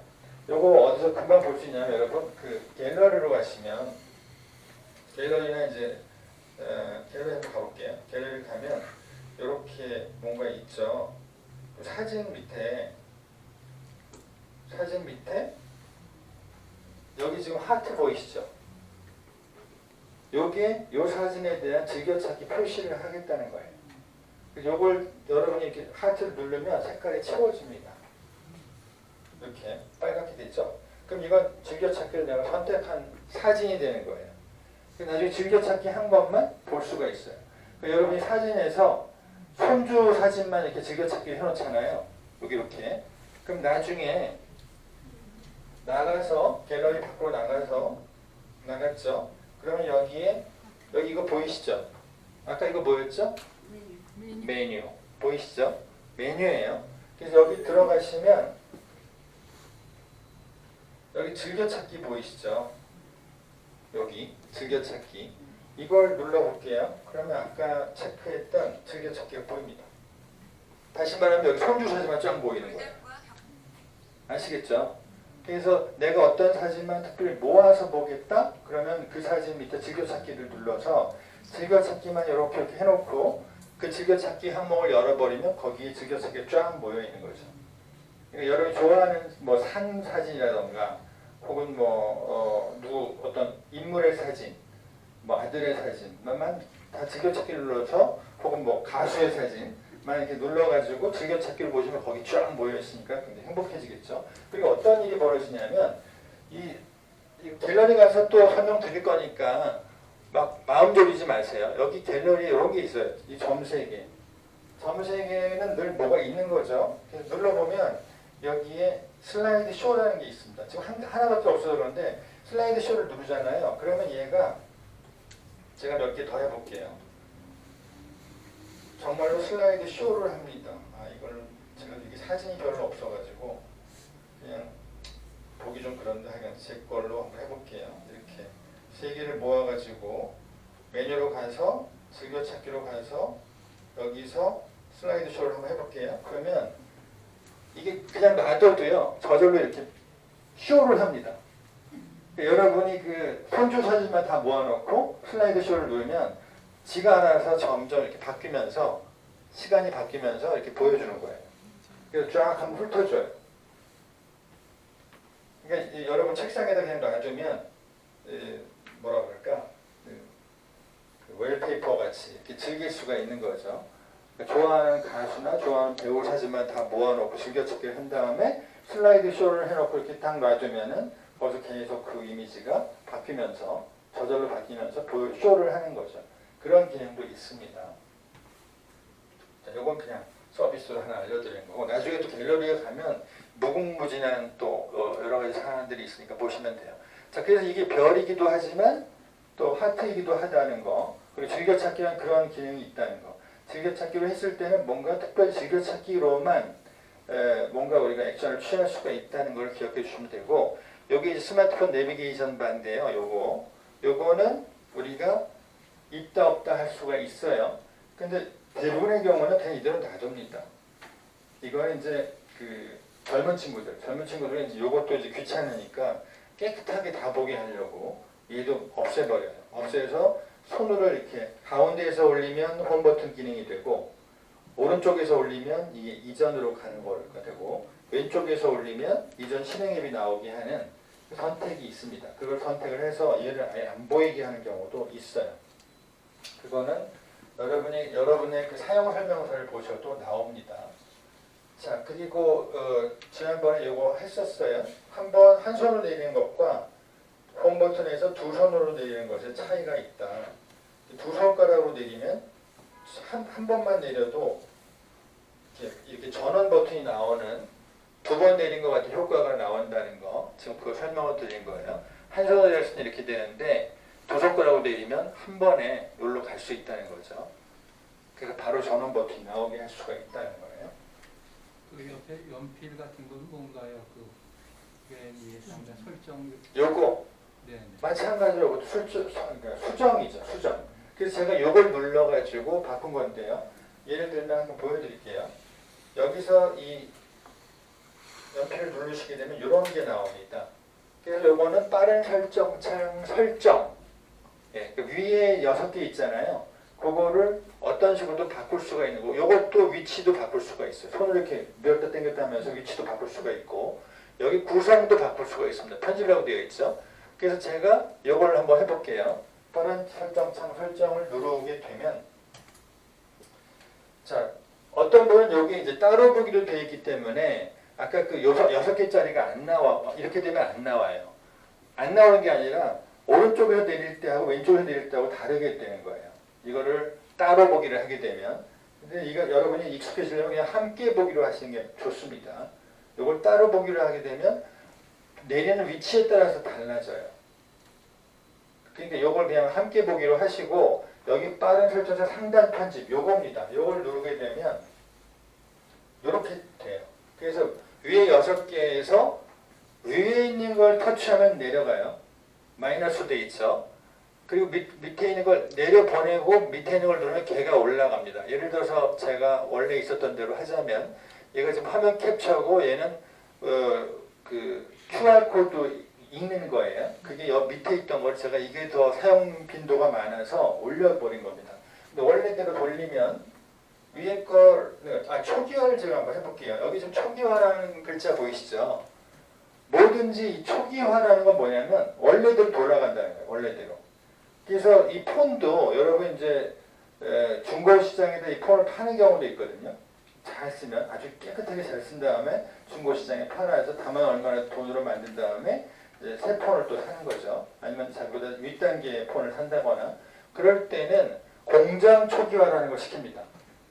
S1: 요거 어디서 금방 볼 수 있냐면 여러분 그 갤러리로 가시면 갤러리나 이제 갤러리 한번 가볼게요. 갤러리 가면 이렇게 뭔가 있죠. 사진 밑에 여기 지금 하트 보이시죠? 요게 요 사진에 대한 즐겨찾기 표시를 하겠다는 거예요. 요걸 여러분이 이렇게 하트를 누르면 색깔이 채워집니다. 이렇게 빨갛게 됐죠? 그럼 이건 즐겨찾기를 내가 선택한 사진이 되는 거예요. 나중에 즐겨찾기 한 번만 볼 수가 있어요. 여러분이 사진에서 손주 사진만 이렇게 즐겨찾기 해놓잖아요. 여기 이렇게. 그럼 나중에 나가서 갤러리 밖으로 나갔죠? 그러면 여기 이거 보이시죠? 아까 이거 뭐였죠? 메뉴. 보이시죠? 메뉴예요. 그래서 여기 들어가시면 여기 즐겨찾기 보이시죠? 여기 즐겨찾기. 이걸 눌러볼게요. 그러면 아까 체크했던 즐겨찾기가 보입니다. 다시 말하면 여기 손주 사진만 쫙 보이는 거예요. 아시겠죠? 그래서 내가 어떤 사진만 특별히 모아서 보겠다? 그러면 그 사진 밑에 즐겨찾기를 눌러서 즐겨찾기만 이렇게 해놓고 그 즐겨찾기 항목을 열어버리면 거기에 즐겨찾기가 쫙 모여 있는 거죠. 그러니까 여러분이 좋아하는 뭐 산 사진이라던가 혹은 누구 어떤 인물의 사진, 뭐 아들의 사진만 다 즐겨찾기를 눌러서 혹은 뭐 가수의 사진만 이렇게 눌러가지고 즐겨찾기를 보시면 거기 쫙 모여 있으니까 굉장히 행복해지겠죠. 그리고 어떤 일이 벌어지냐면 이 갤러리 가서 또 설명 드릴 거니까 막 마음 졸이지 마세요. 여기 갤러리에 이런 게 있어요. 이 점 3개. 점 3개는 늘 뭐가 있는 거죠. 그래서 눌러보면 여기에 슬라이드 쇼라는 게 있습니다. 지금 하나밖에 없어서 그런데 슬라이드 쇼를 누르잖아요. 그러면 얘가 제가 몇 개 더 해볼게요. 정말로 슬라이드 쇼를 합니다. 이걸 제가 이게 사진이 별로 없어가지고 그냥 보기 좀 그런데 하여간 제 걸로 한번 해볼게요. 이렇게 3개를 모아가지고 메뉴로 가서 즐겨찾기로 가서 여기서 슬라이드 쇼를 한번 해볼게요. 그러면 이게 그냥 놔둬도요 저절로 이렇게 쇼를 합니다. 여러분이 그 손주 사진만 다 모아놓고 슬라이드 쇼를 누르면 지가 알아서 점점 이렇게 바뀌면서 시간이 바뀌면서 이렇게 보여주는 거예요. 그래서 쫙 한번 훑어줘요. 그러니까 여러분 책상에다 그냥 놔두면 뭐라 그럴까 그 웰페이퍼 같이 이렇게 즐길 수가 있는 거죠. 그러니까 좋아하는 가수나 좋아하는 배우 사진만 다 모아놓고 즐겨찾기를 한 다음에 슬라이드 쇼를 해놓고 이렇게 딱 놔두면은 거기서 계속 그 이미지가 바뀌면서 저절로 바뀌면서 쇼를 하는 거죠. 그런 기능도 있습니다. 자, 이건 그냥 서비스로 하나 알려드리는 거고 나중에 또 갤러리에 가면 무궁무진한 또 여러 가지 사안들이 있으니까 보시면 돼요. 자, 그래서 이게 별이기도 하지만 또 하트이기도 하다는 거 그리고 즐겨찾기란 그런 기능이 있다는 거 즐겨찾기로 했을 때는 뭔가 특별히 즐겨찾기로만 뭔가 우리가 액션을 취할 수가 있다는 걸 기억해 주시면 되고 여기 이제 스마트폰 내비게이션 바인데요. 요거는 우리가 있다 없다 할 수가 있어요. 근데 대부분의 경우는 그냥 이대로 놔둡니다. 이거는 이제 그 젊은 친구들은 이제 요것도 이제 귀찮으니까 깨끗하게 다 보게 하려고 얘도 없애버려요. 없애서 손으로 이렇게 가운데에서 올리면 홈 버튼 기능이 되고 오른쪽에서 올리면 이게 이전으로 가는 거가 되고 왼쪽에서 올리면 이전 실행 앱이 나오게 하는 선택이 있습니다. 그걸 선택을 해서 얘를 아예 안 보이게 하는 경우도 있어요. 그거는 여러분의 그 사용 설명서를 보셔도 나옵니다. 자, 그리고 지난번에 이거 했었어요. 한 손으로 내리는 것과 홈 버튼에서 두 손으로 내리는 것에 차이가 있다. 두 손가락으로 내리면 한 번만 내려도 이렇게 전원 버튼이 나오는 두 번 내린 것 같은 효과가 나온다는 거 지금 그거 설명을 드린 거예요. 한 손으로 내릴 때는 이렇게 되는데 두 손가락으로 내리면 한 번에 여기로 갈 수 있다는 거죠. 그래서 바로 전원 버튼이 나오게 할 수가 있다는 거예요.
S3: 그 옆에 연필 같은 건 뭔가요? 그 맨 위에 상단 설정.
S1: 요거
S3: 네.
S1: 마찬가지로 그러니까 수정이죠. 수정. 그래서 제가 요걸 눌러가지고 바꾼 건데요. 예를 들면 한번 보여드릴게요. 여기서 이 연필을 누르시게 되면 이런 게 나옵니다. 그래서 요거는 빠른 설정창 설정. 예, 그 위에 6개 있잖아요. 그거를 어떤 식으로도 바꿀 수가 있는 거고 요것도 위치도 바꿀 수가 있어요. 손을 이렇게 밀었다 당겼다 하면서 위치도 바꿀 수가 있고 여기 구성도 바꿀 수가 있습니다. 편집이라고 되어 있죠. 그래서 제가 이걸 한번 해볼게요. 빠른 설정창 설정을 누르게 되면 자 어떤 분은 여기 이제 따로 보기로 되어 있기 때문에 아까 그 6개짜리가 안 나와 이렇게 되면 안 나와요. 안 나오는 게 아니라 오른쪽에서 내릴 때하고 왼쪽에서 내릴 때하고 다르게 되는 거예요. 이거를 따로 보기를 하게 되면 근데 이거 여러분이 익숙해지려면 그냥 함께 보기로 하시는 게 좋습니다. 이걸 따로 보기로 하게 되면 내리는 위치에 따라서 달라져요. 그러니까 이걸 그냥 함께 보기로 하시고 여기 빠른 설정자 상단 편집 요겁니다. 요걸 누르게 되면 이렇게 돼요. 그래서 위에 6개에서 위에 있는 걸 터치하면 내려가요. 마이너스 돼 있죠. 그리고 밑에 있는 걸 내려보내고 밑에 있는 걸 누르면 걔가 올라갑니다. 예를 들어서 제가 원래 있었던 대로 하자면 얘가 지금 화면 캡처하고 얘는 그 QR코드 읽는 거예요. 그게 밑에 있던 걸 제가 이게 더 사용 빈도가 많아서 올려버린 겁니다. 근데 원래대로 돌리면 위에 걸 초기화를 제가 한번 해볼게요. 여기 지금 초기화라는 글자 보이시죠? 뭐든지 이 초기화라는 건 뭐냐면 원래대로 돌아간다는 거예요. 원래대로. 그래서 이 폰도 여러분 이제 중고시장에다 이 폰을 파는 경우도 있거든요. 잘 쓰면 아주 깨끗하게 잘 쓴 다음에 중고시장에 팔아서 다만 얼마나 돈으로 만든 다음에 이제 새 폰을 또 사는 거죠. 아니면 자기보다 윗단계의 폰을 산다거나 그럴 때는 공장 초기화라는 걸 시킵니다.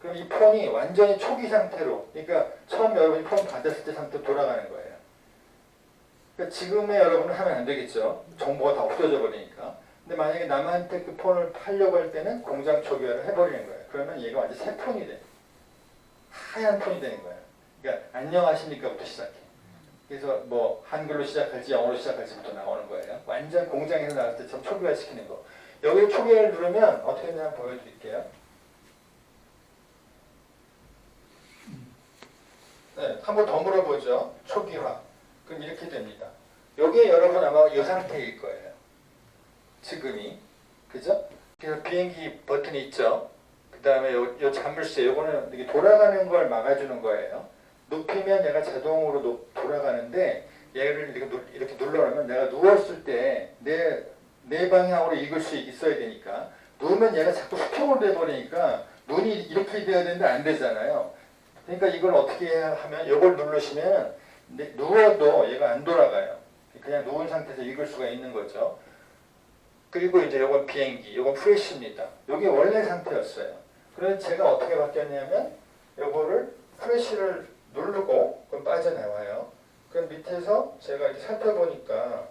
S1: 그럼 이 폰이 완전히 초기 상태로 그러니까 처음 여러분이 폰 받았을 때 상태로 돌아가는 거예요. 그러니까 지금의 여러분은 하면 안 되겠죠. 정보가 다 없어져 버리니까. 근데 만약에 남한테 그 폰을 팔려고 할 때는 공장 초기화를 해버리는 거예요. 그러면 얘가 완전 새 폰이 돼. 하얀 폰이 되는 거예요. 그러니까 안녕하십니까부터 시작해. 그래서 뭐 한글로 시작할지 영어로 시작할지부터 나오는 거예요. 완전 공장에서 나왔을 때처럼 초기화 시키는 거. 여기 초기화를 누르면 어떻게 되나 보여드릴게요. 네, 한번 더 물어보죠. 초기화. 그럼 이렇게 됩니다. 요게 여러분 아마 이 상태일 거예요. 지금이. 그죠? 그래서 비행기 버튼이 있죠. 그 다음에 요 자물쇠, 요거는 이렇게 돌아가는 걸 막아주는 거예요. 눕히면 얘가 자동으로 돌아가는데 얘를 이렇게 눌러놓으면 내가 누웠을 때 내 방향으로 읽을 수 있어야 되니까 누우면 얘가 자꾸 수평으로 돼버리니까 눈이 이렇게 돼야 되는데 안 되잖아요. 그러니까 이걸 어떻게 하면 이걸 누르시면 누워도 얘가 안 돌아가요. 그냥 누운 상태에서 읽을 수가 있는 거죠. 그리고 이제 이건 비행기, 이건 프레쉬입니다. 이게 원래 상태였어요. 그래서 제가 어떻게 바뀌었냐면 이거를 프레쉬를 누르고 그럼 빠져나와요. 그럼 밑에서 제가 이렇게 살펴보니까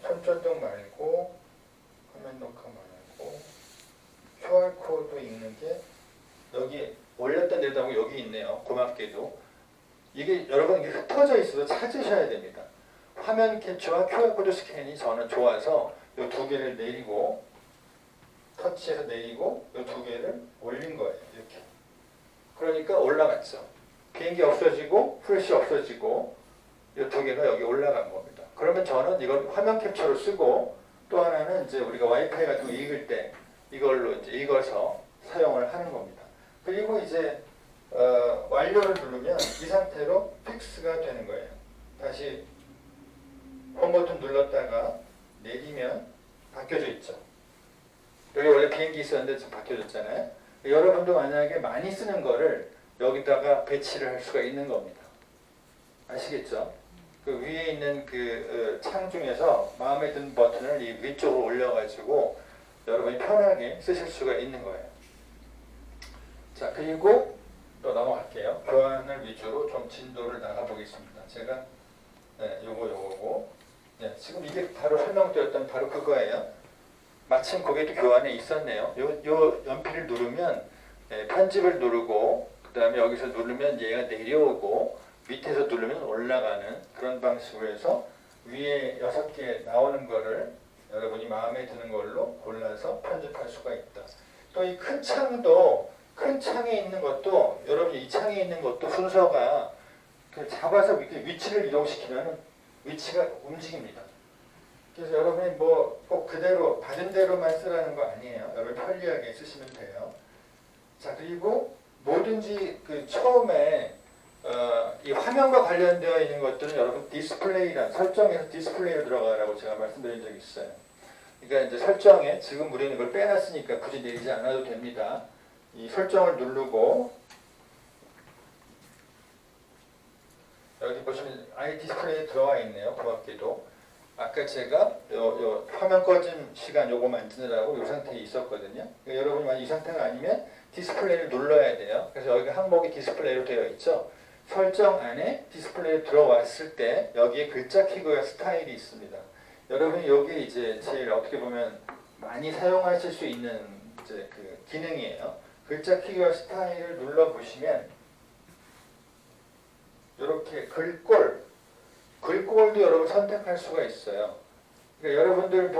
S1: 손전등 말고 화면 녹화 말고 QR코드 있는 게 여기 올렸던 데다 보면 여기 있네요. 고맙게도. 이게 여러분 이게 흩어져 있어서 찾으셔야 됩니다. 화면 캡처와 QR코드 스캔이 저는 좋아서 이 두 개를 내리고 터치해서 내리고 이 두 개를 올린 거예요. 이렇게. 그러니까 올라갔죠. 비행기 없어지고 프레쉬 없어지고 이 두 개가 여기 올라간 겁니다. 그러면 저는 이걸 화면 캡처로 쓰고 또 하나는 이제 우리가 와이파이 같은 거 읽을 때 이걸로 이제 읽어서 사용을 하는 겁니다. 그리고 이제 완료를 누르면 이 상태로 픽스가 되는 거예요. 다시 홈 버튼 눌렀다가 내리면 바뀌어져 있죠. 여기 원래 비행기 있었는데 지금 바뀌어졌잖아요. 여러분도 만약에 많이 쓰는 거를 여기다가 배치를 할 수가 있는 겁니다. 아시겠죠? 그 위에 있는 그 창 중에서 마음에 드는 버튼을 이 위쪽으로 올려가지고 여러분이 편하게 쓰실 수가 있는 거예요. 자, 그리고 또 넘어갈게요. 교환을 위주로 좀 진도를 나가보겠습니다. 제가 요거고 지금 이게 바로 설명드렸던 바로 그거예요. 마침 거기에도 교환에 있었네요. 요 연필을 누르면 편집을 누르고 그 다음에 여기서 누르면 얘가 내려오고 밑에서 누르면 올라가는 그런 방식으로 해서 위에 6개 나오는 거를 여러분이 마음에 드는 걸로 골라서 편집할 수가 있다. 또 이 큰 창도 큰 창에 있는 것도 여러분이 이 창에 있는 것도 순서가 잡아서 이렇게 위치를 이동시키면 위치가 움직입니다. 그래서 여러분이 뭐 꼭 그대로 받은 대로만 쓰라는 거 아니에요. 여러분 편리하게 쓰시면 돼요. 자, 그리고 뭐든지 그 처음에 이 화면과 관련되어 있는 것들은 여러분 디스플레이란 설정에서 디스플레이로 들어가라고 제가 말씀드린 적이 있어요. 그러니까 이제 설정에 지금 우리는 이걸 빼놨으니까 굳이 내리지 않아도 됩니다. 이 설정을 누르고 여기 보시면 아예 디스플레이에 들어와 있네요. 고맙게도 아까 제가 요 화면 꺼진 시간 요거 만드느라고 이 상태에 있었거든요. 그러니까 여러분이 만약 이 상태가 아니면 디스플레이를 눌러야 돼요. 그래서 여기 항목이 디스플레이로 되어 있죠. 설정 안에 디스플레이에 들어왔을 때 여기에 글자 키고요 스타일이 있습니다. 여러분이 여기 이제 제일 어떻게 보면 많이 사용하실 수 있는 이제 그 기능이에요. 글자 키고요 스타일을 눌러 보시면 이렇게 글꼴도 여러분 선택할 수가 있어요. 그러니까 여러분들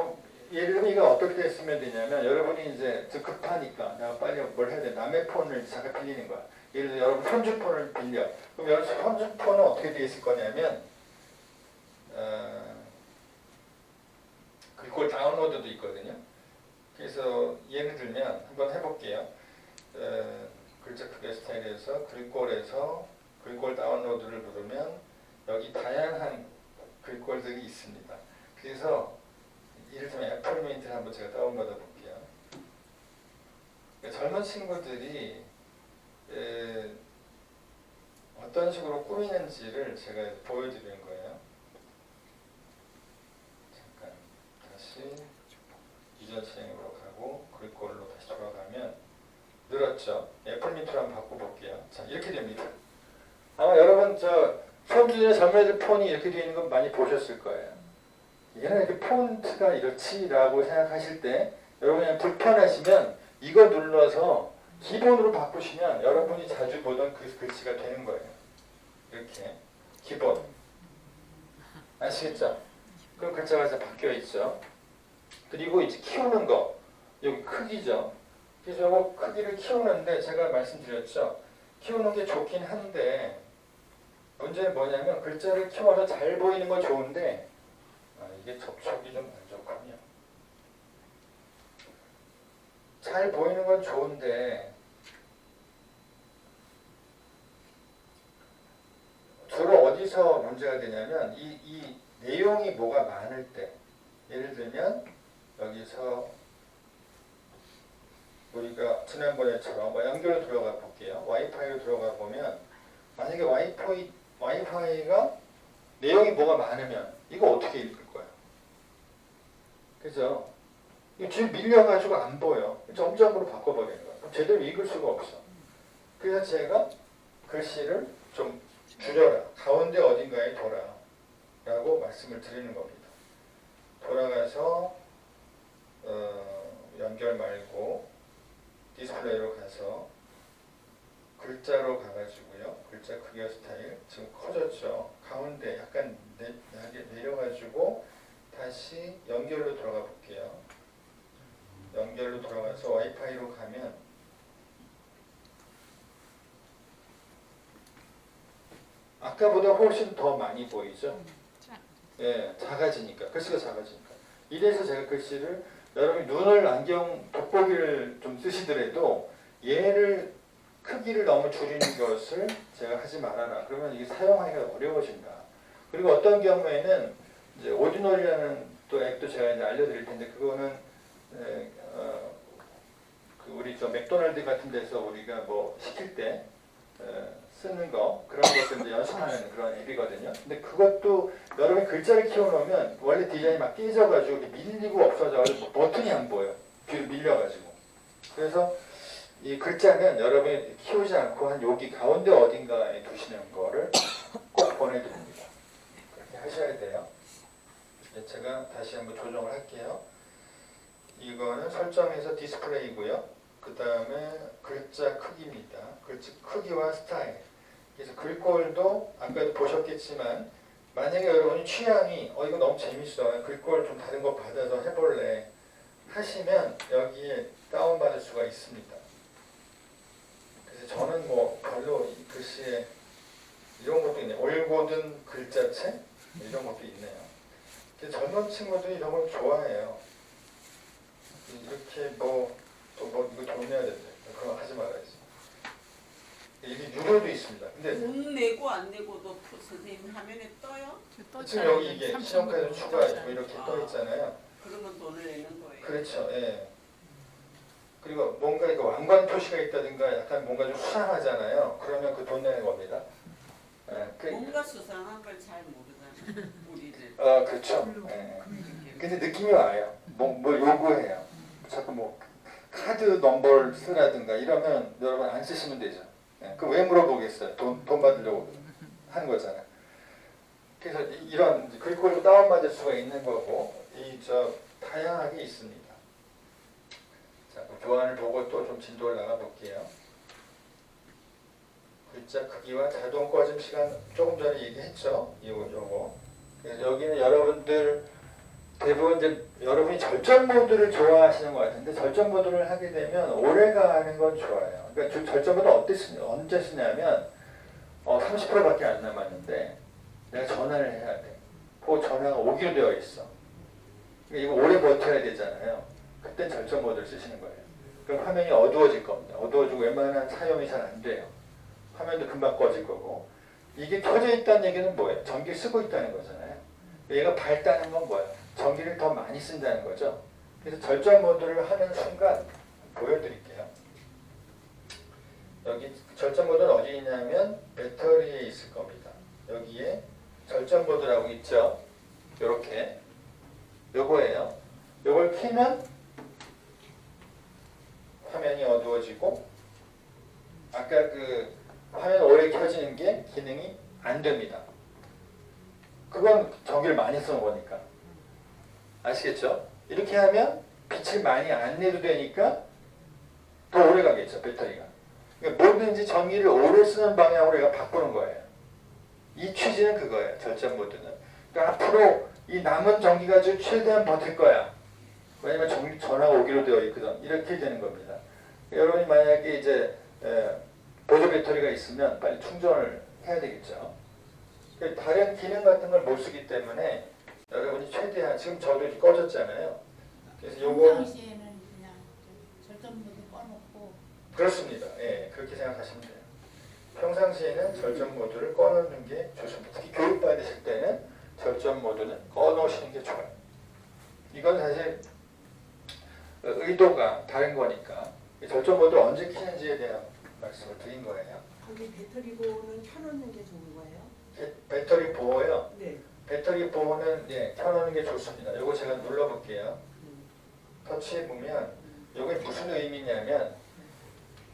S1: 예를 들면 이거 어떻게 쓰면 되냐면 여러분이 이제 급하니까 내가 빨리 뭘 해야 돼. 남의 폰을 잠깐 빌리는 거야. 예를 들어 여러분 손주폰을 빌려. 그럼 여러분 손주폰은 어떻게 되어 있을 거냐면 글꼴 다운로드도 있거든요. 그래서 예를 들면 한번 해볼게요. 글자 크기 스타일에서 글꼴에서 글꼴 다운로드를 누르면 여기 다양한 글꼴들이 있습니다. 그래서 이를테면 애플민트를 한번 제가 다운받아 볼게요. 그러니까 젊은 친구들이 어떤 식으로 꾸미는지를 제가 보여드리는 거예요. 잠깐 다시 유저 진행으로 가고 글꼴로 다시 돌아가면 늘었죠. 애플민트로 한번 바꿔볼게요. 자, 이렇게 됩니다. 아마 여러분 손주들의 젊은이들 폰이 이렇게 되어 있는 건 많이 보셨을 거예요. 얘는 이렇게 폰트가 이렇지라고 생각하실 때 여러분이 그냥 불편하시면 이거 눌러서 기본으로 바꾸시면 여러분이 자주 보던 그 글씨가 되는 거예요. 이렇게 기본 아시겠죠? 그럼 글자가 이제 바뀌어 있죠. 그리고 이제 키우는 거 여기 크기죠. 그래서 이거 크기를 키우는데 제가 말씀드렸죠. 키우는 게 좋긴 한데 문제는 뭐냐면 글자를 키워서 잘 보이는 건 좋은데 이게 접촉이 좀 안 좋군요. 잘 보이는 건 좋은데 주로 어디서 문제가 되냐면 이 내용이 뭐가 많을 때, 예를 들면 여기서 우리가 지난번에처럼 연결로 들어가 볼게요. 와이파이로 들어가 보면 만약에 와이파이가 내용이 뭐가 많으면 이거 어떻게 읽을 거야? 그죠? 이거 줄 밀려가지고 안 보여. 점점으로 바꿔버리는 거야. 그럼 제대로 읽을 수가 없어. 그래서 제가 글씨를 좀 줄여라. 가운데 어딘가에 둬라. 라고 말씀을 드리는 겁니다. 돌아가서 연결 말고 디스플레이로 가서 글자로 가가지고요. 글자 크기와 스타일 지금 커졌죠. 가운데 약간 내려가지고 다시 연결로 들어가 볼게요. 연결로 들어가서 와이파이로 가면 아까보다 훨씬 더 많이 보이죠? 예, 작아지니까, 글씨가 작아지니까. 이래서 제가 글씨를 여러분이 눈을 안경 돋보기를 좀 쓰시더라도 얘를 크기를 너무 줄이는 것을 제가 하지 말아라. 그러면 이게 사용하기가 어려워진다. 그리고 어떤 경우에는 이제 오디널이라는 또 앱도 제가 이제 알려드릴 텐데 그거는 그 우리 저 맥도날드 같은 데서 우리가 뭐 시킬 때 쓰는 거 그런 것들 이제 연습하는 그런 앱이거든요. 근데 그것도 여러분이 글자를 키워놓으면 원래 디자인이 막 삐져가지고 밀리고 없어져가지고 버튼이 안 보여. 뒤로 밀려가지고. 그래서 이 글자는 여러분이 키우지 않고 한 여기 가운데 어딘가에 두시는 거를 꼭 권해드립니다. 그렇게 하셔야 돼요. 제가 다시 한번 조정을 할게요. 이거는 설정에서 디스플레이고요. 그 다음에 글자 크기입니다. 글자 크기와 스타일. 그래서 글꼴도 아까도 보셨겠지만 만약에 여러분이 취향이 이거 너무 재밌어. 글꼴 좀 다른 거 받아서 해볼래 하시면 여기에 다운받을 수가 있습니다. 그래서 저는 뭐 별로 이 글씨에 이런 것도 있네요. 올곧은 글자체 이런 것도 있네요. 젊은 친구들이 이런 걸 좋아해요. 이렇게 뭐 이거 돈 내야 된대. 그거 하지 말아야지. 이게 유료도 있습니다. 근데
S4: 돈 내고 안 내고도 선생님 화면에 떠요?
S1: 지금 여기 이게 신용카드 추가 뭐 이렇게 떠 있잖아요.
S4: 그러면 돈을 내는 거예요.
S1: 그렇죠. 예. 그리고 뭔가 이거 왕관 표시가 있다든가 약간 뭔가 좀 수상하잖아요. 그러면 그 돈 내는 겁니다. 예.
S4: 뭔가 수상한 걸 잘 모르잖아요. 우리들.
S1: 그렇죠. 예. 근데 느낌이 와요. 뭐 요구해요. 자꾸 뭐 카드 넘버를 쓰라든가 이러면 여러분 안 쓰시면 되죠. 예. 그 왜 물어보겠어요? 돈 받으려고 하는 거잖아요. 그래서 이런 글꼴도 다운받을 수가 있는 거고 다양하게 있습니다. 자, 교환을 보고 또 좀 진도를 나가 볼게요. 글자 크기와 자동 꺼짐 시간 조금 전에 얘기했죠. 요거. 그래서 여기는 여러분들 대부분 이제 여러분이 절전 모드를 좋아하시는 것 같은데 절전 모드를 하게 되면 오래 가는 건 좋아요. 그러니까 절전 모드 언제 쓰냐면 30%밖에 안 남았는데 내가 전화를 해야 돼. 그 전화가 오기로 되어 있어. 그러니까 이거 오래 버텨야 되잖아요. 그땐 절전 모드를 쓰시는 거예요. 그럼 화면이 어두워질 겁니다. 어두워지고 웬만한 사용이 잘 안 돼요. 화면도 금방 꺼질 거고. 이게 켜져 있다는 얘기는 뭐예요? 전기를 쓰고 있다는 거잖아요. 얘가 밝다는 건 뭐예요? 전기를 더 많이 쓴다는 거죠. 그래서 절전 모드를 하는 순간 보여드릴게요. 여기 절전 모드는 어디 있냐면 배터리에 있을 겁니다. 여기에 절전 모드라고 있죠. 요렇게 요거예요. 요걸 켜면 화면이 어두워지고 아까 그 화면 오래 켜지는 게 기능이 안 됩니다. 그건 전기를 많이 쓰는 거니까. 아시겠죠? 이렇게 하면 빛을 많이 안 내도 되니까 더 오래 가겠죠, 배터리가. 그러니까 뭐든지 전기를 오래 쓰는 방향으로 얘가 바꾸는 거예요. 이 취지는 그거예요, 절전 모드는. 그러니까 앞으로 이 남은 전기 가지고 최대한 버틸 거야. 왜냐면 전화가 오기로 되어 있거든. 이렇게 되는 겁니다. 여러분이 만약에 이제 보조 배터리가 있으면 빨리 충전을 해야 되겠죠. 다른 기능 같은 걸 못 쓰기 때문에 여러분이 최대한 지금 저도 이렇게 꺼졌잖아요. 그래서 요거
S2: 평상시에는 그냥 절전모드 꺼놓고
S1: 그렇습니다. 예, 그렇게 생각하시면 돼요. 평상시에는 절전 모드를 꺼놓는 게 좋습니다. 특히 교육 받으실 때는 절전 모드는 꺼놓으시는 게 좋아요. 이건 사실 의도가 다른 거니까 절전 모드를 언제 켜는지에 대한 말씀을 드린 거예요.
S5: 거기 배터리 보호는 켜놓는 게 좋은 거예요?
S1: 배터리 보호요.
S5: 네.
S1: 배터리 보호는 예, 켜놓는 게 좋습니다. 이거 제가 눌러볼게요. 터치해 보면 이게 무슨 의미냐면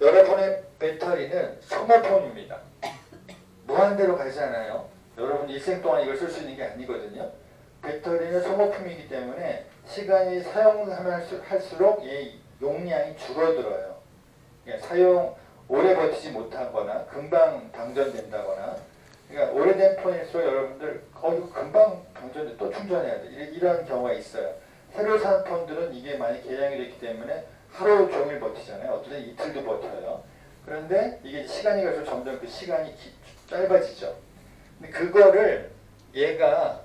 S1: 여러분의 배터리는 소모품입니다. 무한대로 가잖아요. 여러분 일생 동안 이걸 쓸 수 있는 게 아니거든요. 배터리는 소모품이기 때문에 시간이 사용하면 할수록 이 용량이 줄어들어요. 그러니까 사용 오래 버티지 못하거나 금방 방전된다거나 그러니까 오래된 폰일수록 여러분들 이거 금방 방전돼 또 충전해야 돼. 이런 경우가 있어요. 새로 산 폰들은 이게 많이 개량이 됐기 때문에 하루 종일 버티잖아요. 어떤 때 이틀도 버텨요. 그런데 이게 시간이 갈수록 점점 그 시간이 짧아지죠. 근데 그거를 얘가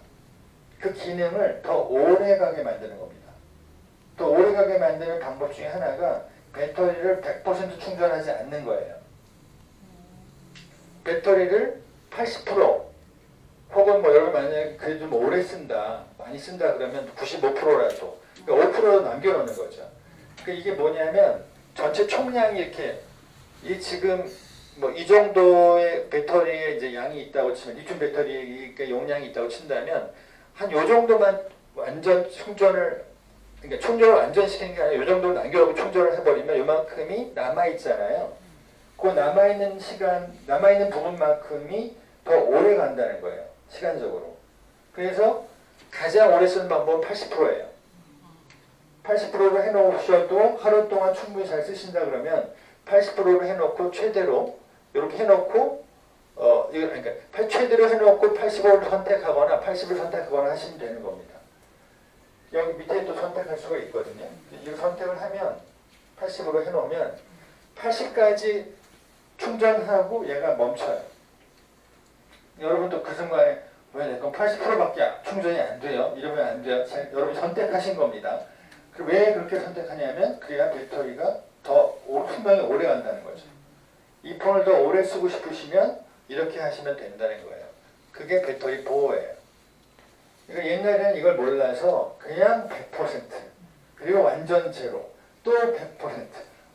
S1: 그 기능을 더 오래 가게 만드는 겁니다. 더 오래 가게 만드는 방법 중에 하나가 배터리를 100% 충전하지 않는 거예요. 배터리를 80% 혹은 뭐 여러분 만약에 그래도 좀 오래 쓴다, 많이 쓴다 그러면 95%라도 그러니까 5% 남겨놓는 거죠. 그러니까 이게 뭐냐면 전체 총량이 이렇게 이 지금 뭐 이 정도의 배터리에 이제 양이 있다고 치면 리튬 배터리의 용량이 있다고 친다면 한 요 정도만 완전 충전을 그러니까 충전을 완전 시키는 게 아니라 요 정도를 남겨놓고 충전을 해버리면 요만큼이 남아 있잖아요. 그 남아있는 시간, 남아있는 부분만큼이 더 오래 간다는 거예요. 시간적으로. 그래서 가장 오래 쓰는 방법은 80%예요. 80%로 해놓으셔도 하루 동안 충분히 잘 쓰신다 그러면 80%로 해놓고 최대로 이렇게 해놓고 그러니까 최대로 해놓고 85를 선택하거나 80을 선택하거나 하시면 되는 겁니다. 여기 밑에 또 선택할 수가 있거든요. 이 선택을 하면 80으로 해놓으면 80까지 충전하고 얘가 멈춰요. 여러분도 그 순간에 왜 내건 80%밖에 충전이 안 돼요? 이러면 안 돼요. 여러분이 선택하신 겁니다. 왜 그렇게 선택하냐면 그래야 배터리가 더 분명히 오래 간다는 거죠. 이 폰을 더 오래 쓰고 싶으시면 이렇게 하시면 된다는 거예요. 그게 배터리 보호예요. 그러니까 옛날에는 이걸 몰라서 그냥 100% 그리고 완전 제로 또 100%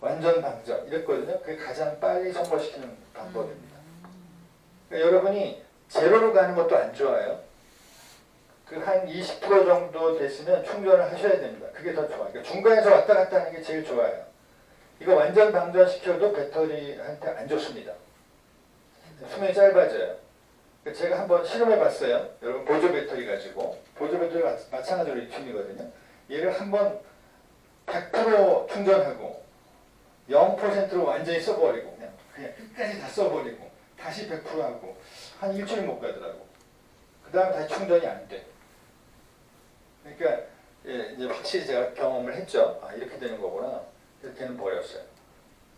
S1: 완전 방전 이랬거든요. 그게 가장 빨리 성공시키는 방법입니다. 그러니까 여러분이 제로로 가는 것도 안 좋아요. 그 한 20% 정도 됐으면 충전을 하셔야 됩니다. 그게 더 좋아요. 그러니까 중간에서 왔다 갔다 하는 게 제일 좋아요. 이거 완전 방전시켜도 배터리한테 안 좋습니다. 수명이 짧아져요. 제가 한번 실험해 봤어요. 여러분 보조 배터리 가지고 보조 배터리가 마찬가지로 리튬이거든요. 얘를 한번 100% 충전하고 0%로 완전히 써버리고 그냥 끝까지 다 써버리고 다시 100% 하고 한 일주일 못 가더라고. 그 다음 다시 충전이 안 돼. 그러니까 예, 이제 확실히 제가 경험을 했죠. 아 이렇게 되는 거구나. 그렇게는 버렸어요.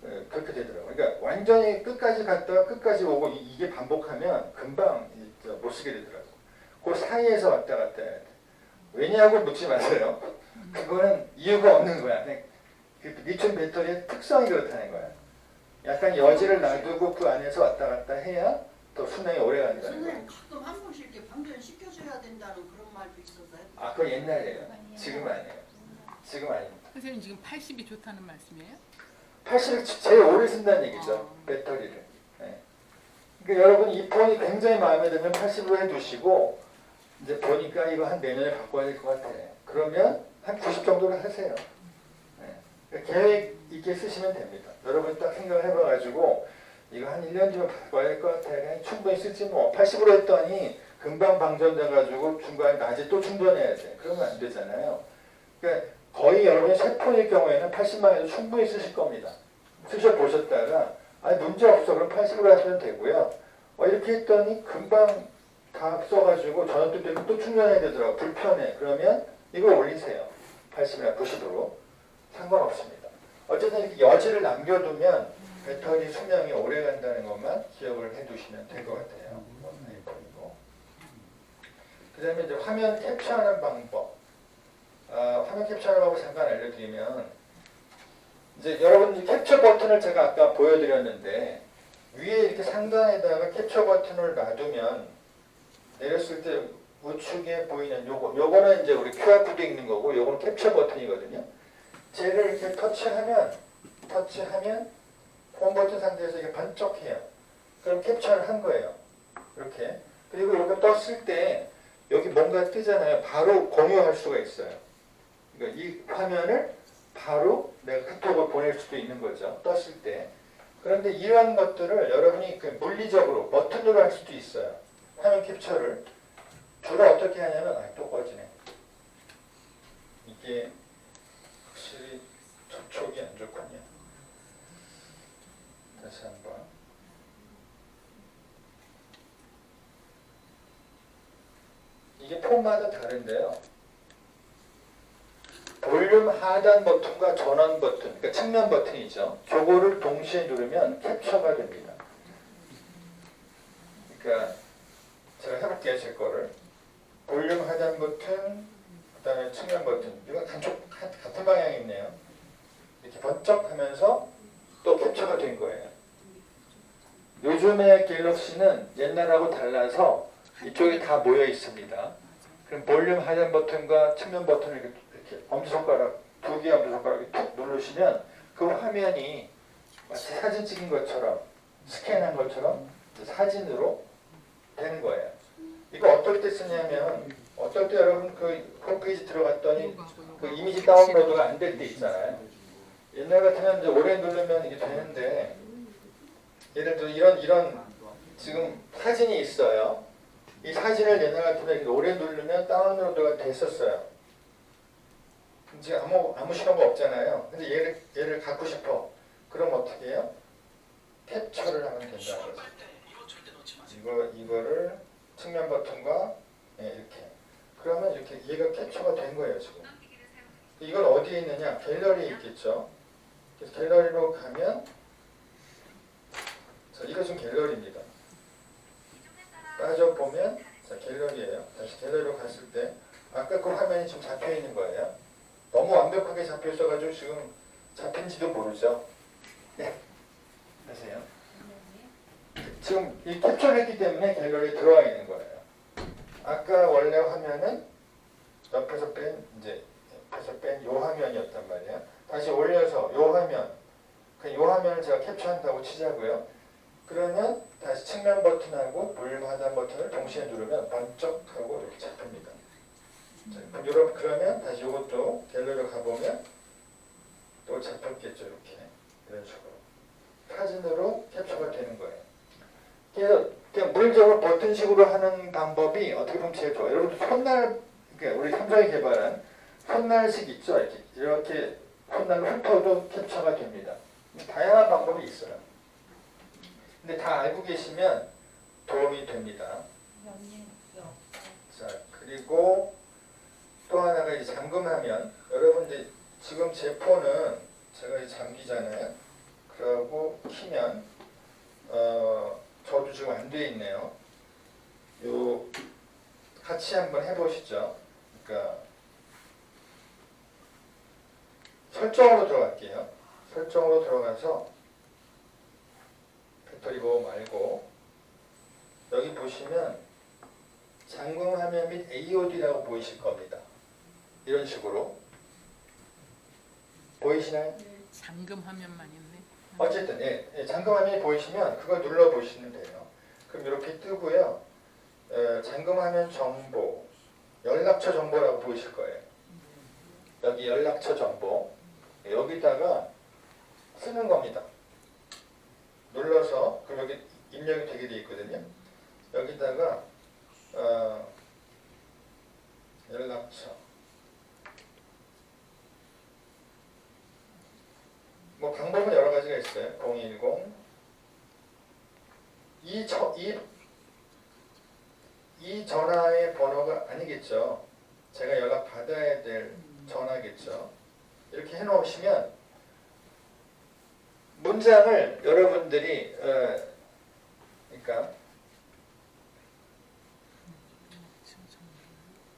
S1: 예, 그렇게 되더라고요. 그러니까 완전히 끝까지 갔다가 끝까지 오고 이게 반복하면 금방 못 쓰게 되더라고요. 그 사이에서 왔다 갔다 해야 돼. 왜냐고 묻지 마세요. 그거는 이유가 없는 거야. 그 리튬 배터리의 특성이 그렇다는 거야. 약간 여지를 놔두고 그 안에서 왔다 갔다 해야 더 수명이 오래 간다는 거야.
S5: 선생님 가끔 한 번씩 이렇게 방전 시켜줘야 된다는 그런 말도 있었어요.
S1: 아 그건 옛날이에요. 지금 아니에요. 지금 아닙니다.
S6: 선생님 지금 80이 좋다는 말씀이에요?
S1: 80을 제일 오래 쓴다는 얘기죠. 배터리를. 네. 그러니까 여러분 이 폰이 굉장히 마음에 들면 80으로 해두시고 이제 보니까 이거 한 내년에 바꿔야 될 것 같아. 그러면 한 90 정도로 하세요. 네. 그러니까 계획 있게 쓰시면 됩니다. 여러분 딱 생각을 해봐가지고 이거 한 1년 뒤면 바꿔야 될 것 같아. 그냥 충분히 쓰지 뭐. 80으로 했더니 금방 방전돼가지고 중간에 낮에 또 충전해야 돼. 그러면 안 되잖아요. 그러니까 거의 여러분이 새 폰일 경우에는 80만 해도 충분히 쓰실 겁니다. 쓰셔보셨다가 아니 문제 없어 그럼 80으로 하시면 되고요. 이렇게 했더니 금방 다 써가지고 저녁 때 되면 또 충전해야 되더라고. 불편해. 그러면 이거 올리세요. 80이나 90으로. 상관없습니다. 어쨌든 이렇게 여지를 남겨두면 배터리 수명이 오래 간다는 것만 기억을 해두시면 될 것 같아요. 아이폰이고. 그 다음에 이제 화면 캡처하는 방법. 화면 캡처하는 방법 잠깐 알려드리면, 이제 여러분 캡처 버튼을 제가 아까 보여드렸는데, 위에 이렇게 상단에다가 캡처 버튼을 놔두면 내렸을 때 우측에 보이는 요거는 이제 우리 QR코드 있는 거고, 요거는 캡처 버튼이거든요. 쟤를 이렇게 터치하면 홈 버튼 상태에서 이게 번쩍해요. 그럼 캡처를 한 거예요. 이렇게. 그리고 이거 떴을 때 여기 뭔가 뜨잖아요. 바로 공유할 수가 있어요. 그러니까 이 화면을 바로 내가 카톡을 보낼 수도 있는 거죠. 떴을 때. 그런데 이러한 것들을 여러분이 그 물리적으로 버튼으로 할 수도 있어요. 화면 캡처를. 주로 어떻게 하냐면, 또 꺼지네. 이게 확실히 접촉이 안 좋군요. 다시 한번. 이게 폰마다 다른데요. 볼륨 하단 버튼과 전원 버튼, 그러니까 측면 버튼이죠. 저거를 동시에 누르면 캡처가 됩니다. 그러니까 제가 해볼게요, 제 거를. 볼륨 하단 버튼, 그 다음에 측면 버튼. 이거 같은 방향이 있네요. 이렇게 번쩍하면서 또 캡처가 된 거예요. 요즘의 갤럭시는 옛날하고 달라서 이쪽에 다 모여 있습니다. 그럼 볼륨 하단 버튼과 측면 버튼을 이렇게 엄지손가락, 두 개의 엄지손가락을 툭 누르시면 그 화면이 마치 사진 찍은 것처럼, 스캔한 것처럼 사진으로 되는 거예요. 이거 어떨 때 쓰냐면, 어떨 때 여러분 그 홈페이지 들어갔더니 그 이미지 다운로드가 안 될 때 있잖아요. 옛날 같으면 이제 오래 누르면 이게 되는데, 예를 들어 이런 지금 사진이 있어요. 이 사진을 옛날 같으면 이렇게 오래 누르면 다운로드가 됐었어요. 지금 아무 신호가 없잖아요. 근데 얘를 갖고 싶어. 그럼 어떻게 해요? 캡처를 하면 된다는 거죠. 이거를 측면 버튼과 이렇게. 그러면 이렇게 얘가 캡처가 된 거예요, 지금. 이건 어디에 있느냐? 갤러리에 있겠죠. 그래서 갤러리로 가면, 자, 이거 지금 갤러리입니다. 빠져보면, 자, 갤러리예요. 다시 갤러리로 갔을 때, 아까 그 화면이 지금 잡혀 있는 거예요. 너무 완벽하게 잡혀 있어가지고 지금 잡힌지도 모르죠. 네. 하세요. 지금 이 캡처를 했기 때문에 갤러리에 들어와 있는 거예요. 아까 원래 화면은 옆에서 뺀 요 화면이었단 말이에요. 다시 올려서 요 화면, 요 화면을 제가 캡처한다고 치자고요. 그러면 다시 측면 버튼하고 볼륨 하단 버튼을 동시에 누르면 번쩍하고 이렇게 잡힙니다. 자, 그러면 다시 이것도 갤러리로 가보면 또 잡혔겠죠. 이렇게 이런 식으로 사진으로 캡처가 되는 거예요. 그래서 그냥 물리적으로 버튼식으로 하는 방법이 어떻게 보면 제일 좋아요. 여러분들 손날, 그러니까 우리 삼성이 개발한 손날식 있죠. 이렇게 손날로 훑어도 캡처가 됩니다. 다양한 방법이 있어요. 근데 다 알고 계시면 도움이 됩니다. 자, 그리고 또 하나가 이제 잠금하면, 여러분 이제 지금 제 폰은 제가 이제 잠기잖아요. 그러고 키면 저도 지금 안 돼 있네요. 요 같이 한번 해보시죠. 그러니까 설정으로 들어갈게요. 설정으로 들어가서 배터리 보호 말고 여기 보시면 잠금 화면 및 AOD라고 보이실 겁니다. 이런 식으로 보이시나요?
S6: 잠금 화면만 있네.
S1: 어쨌든 잠금 화면이 보이시면 그걸 눌러 보시면 돼요. 그럼 이렇게 뜨고요. 잠금 화면 정보, 연락처 정보라고 보이실 거예요. 여기 연락처 정보, 여기다가 쓰는 겁니다. 눌러서, 그럼 여기 입력이 되게 돼 있거든요. 여기다가 연락처, 뭐 방법은 여러 가지가 있어요. 010 이 전화의 번호가 아니겠죠. 제가 연락 받아야 될 전화겠죠. 이렇게 해놓으시면 문장을 여러분들이 그러니까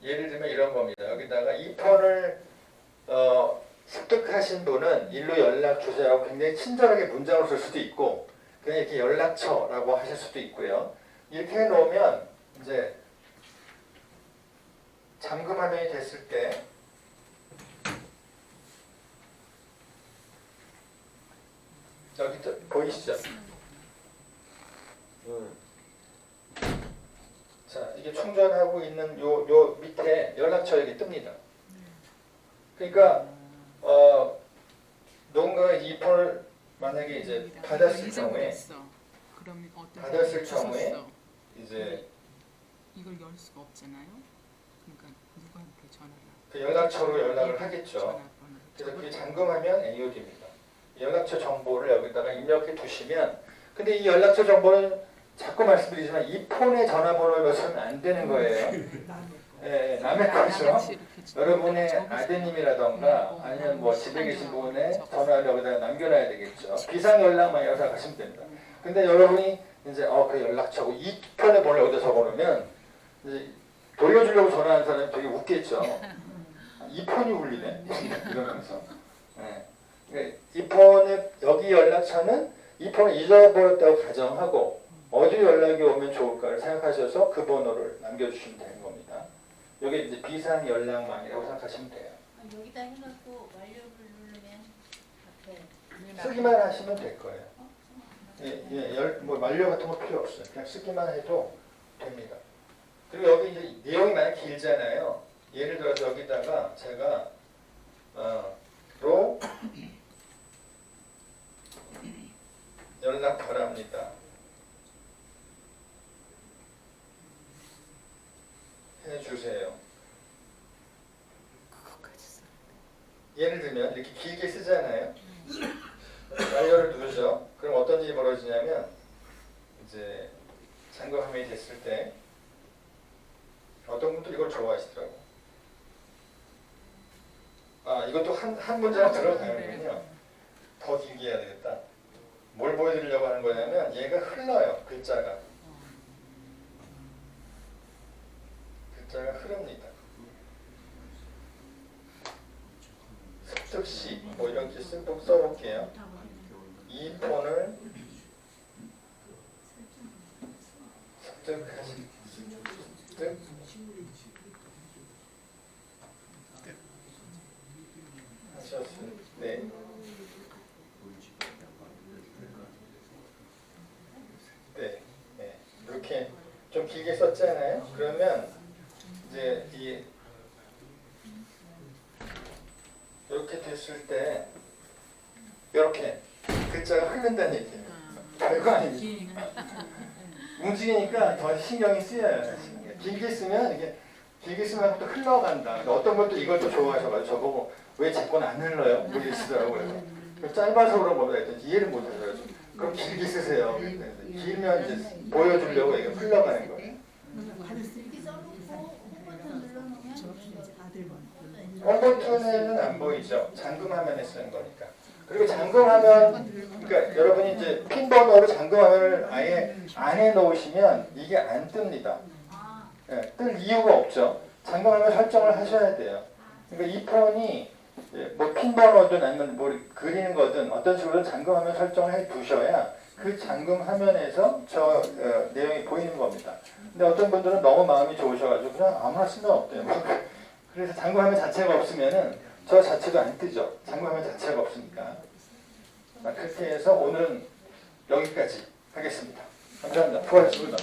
S1: 예를 들면 이런 겁니다. 여기다가 이 폰을 습득하신 분은 일로 연락 주세요. 굉장히 친절하게 문장을 쓸 수도 있고 그냥 이렇게 연락처라고 하실 수도 있고요. 이렇게 해놓으면 이제 잠금 화면이 됐을 때 여기 보이시죠? 자, 이게 충전하고 있는 요 밑에 연락처 여기 뜹니다. 그러니까 누군가가 이 폰을 만약에 이제 받았을 경우에
S6: 그럼 어떤
S1: 받았을
S6: 사람이
S1: 경우에
S6: 주웠어.
S1: 이제
S6: 이걸 열 수가 없잖아요. 그러니까 누구한테 전화를
S1: 그 연락처로 연락을 하겠죠.
S6: 전화번호를
S1: 그래서 그게
S6: 적어줘요.
S1: 잠금하면 AOD입니다. 연락처 정보를 여기다가 입력해 두시면 근데 이 연락처 정보는 자꾸 말씀드리지만 이 폰의 전화번호를 넣으면 안 되는 거예요. 네, 남의 거죠.
S6: 같이 이렇게
S1: 여러분의
S6: 적어서
S1: 아드님이라던가 아니면 뭐 집에 계신 분의 전화를 여기다가 남겨놔야 되겠죠. 비상 연락만이라고 생각하시면 됩니다. 근데 여러분이 이제 그 연락처고 이 편의 번호를 여기다 적어놓으면 이제 돌려주려고 전화하는 사람이 되게 웃겠죠. 이 폰이 울리네 이러면서. 네. 그러니까 이 폰의 여기 연락처는 이 폰을 잊어버렸다고 가정하고 어디 연락이 오면 좋을까를 생각하셔서 그 번호를 남겨주시면 되는 겁니다. 여기 이제 비상 연락망이라고 생각하시면 돼요.
S2: 여기다 해놓고 완료를 누르면 앞에
S1: 쓰기만 하시면 될 거예요. 뭐 만료 같은 거 필요 없어요. 그냥 쓰기만 해도 됩니다. 그리고 여기 이제 내용이 많이 길잖아요. 예를 들어서 여기다가 제가 로 연락 바랍니다. 해주세요. 예를 들면 이렇게 길게 쓰잖아요. 완료를 누르죠. 그럼 어떤 일이 벌어지냐면 이제 잠금 화면이 됐을 때 어떤 분들 이걸 좋아하시더라고. 이것도 한 문장 들어가는군요. 더 길게 해야 되겠다. 뭘 보여드리려고 하는 거냐면 얘가 흘러요. 글자가 흐릅니다. 습득시 뭐 이렇게 써볼게요. 이 폰을 습득하셨을 때 이렇게 좀 길게 썼잖아요. 그러면 이제 이렇게 됐을 때 이렇게 글자가 흐른다는 얘기예요. 별거 아닙니다. 움직이니까 더 신경이 쓰여요. 길게 쓰면 이게 길게 쓰면 또 흘러간다. 어떤 것도 이걸 또 좋아하셔가지고 저보고 왜 제 건 안 흘러요? 뭐 이러시더라고요. 짧아서 그런 거다 했더니 이해를 못해서 그럼 길게 쓰세요. 길면 이제 보여주려고 이게 흘러가는 거예요.
S2: 이렇게 써놓고 홈 버튼 눌러놓으면
S1: 홈 버튼에는 안 보이죠. 잠금 화면에 쓰는 거니까. 그리고 잠금 화면, 그러니까 여러분이 이제 핀 번호로 잠금 화면을 아예 안에 놓으시면 이게 안 뜹니다. 뜰 이유가 없죠. 잠금 화면 설정을 하셔야 돼요. 그러니까 이 폰이 뭐 핀 번호든 아니면 뭐 그리는 거든 어떤 식으로 잠금 화면 설정을 해 두셔야 그 잠금 화면에서 저 내용이 보이는 겁니다. 근데 어떤 분들은 너무 마음이 좋으셔가지고 그냥 아무나 쓰면 없대요. 그래서 잠금 화면 자체가 없으면은 저 자체도 안 뜨죠. 잠금 화면 자체가 없으니까. 그렇게 해서 오늘은 여기까지 하겠습니다. 감사합니다. 수고하셨습니다.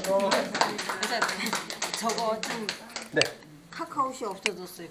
S5: 저거 좀
S1: 네.
S5: 카카오시 없어졌어요.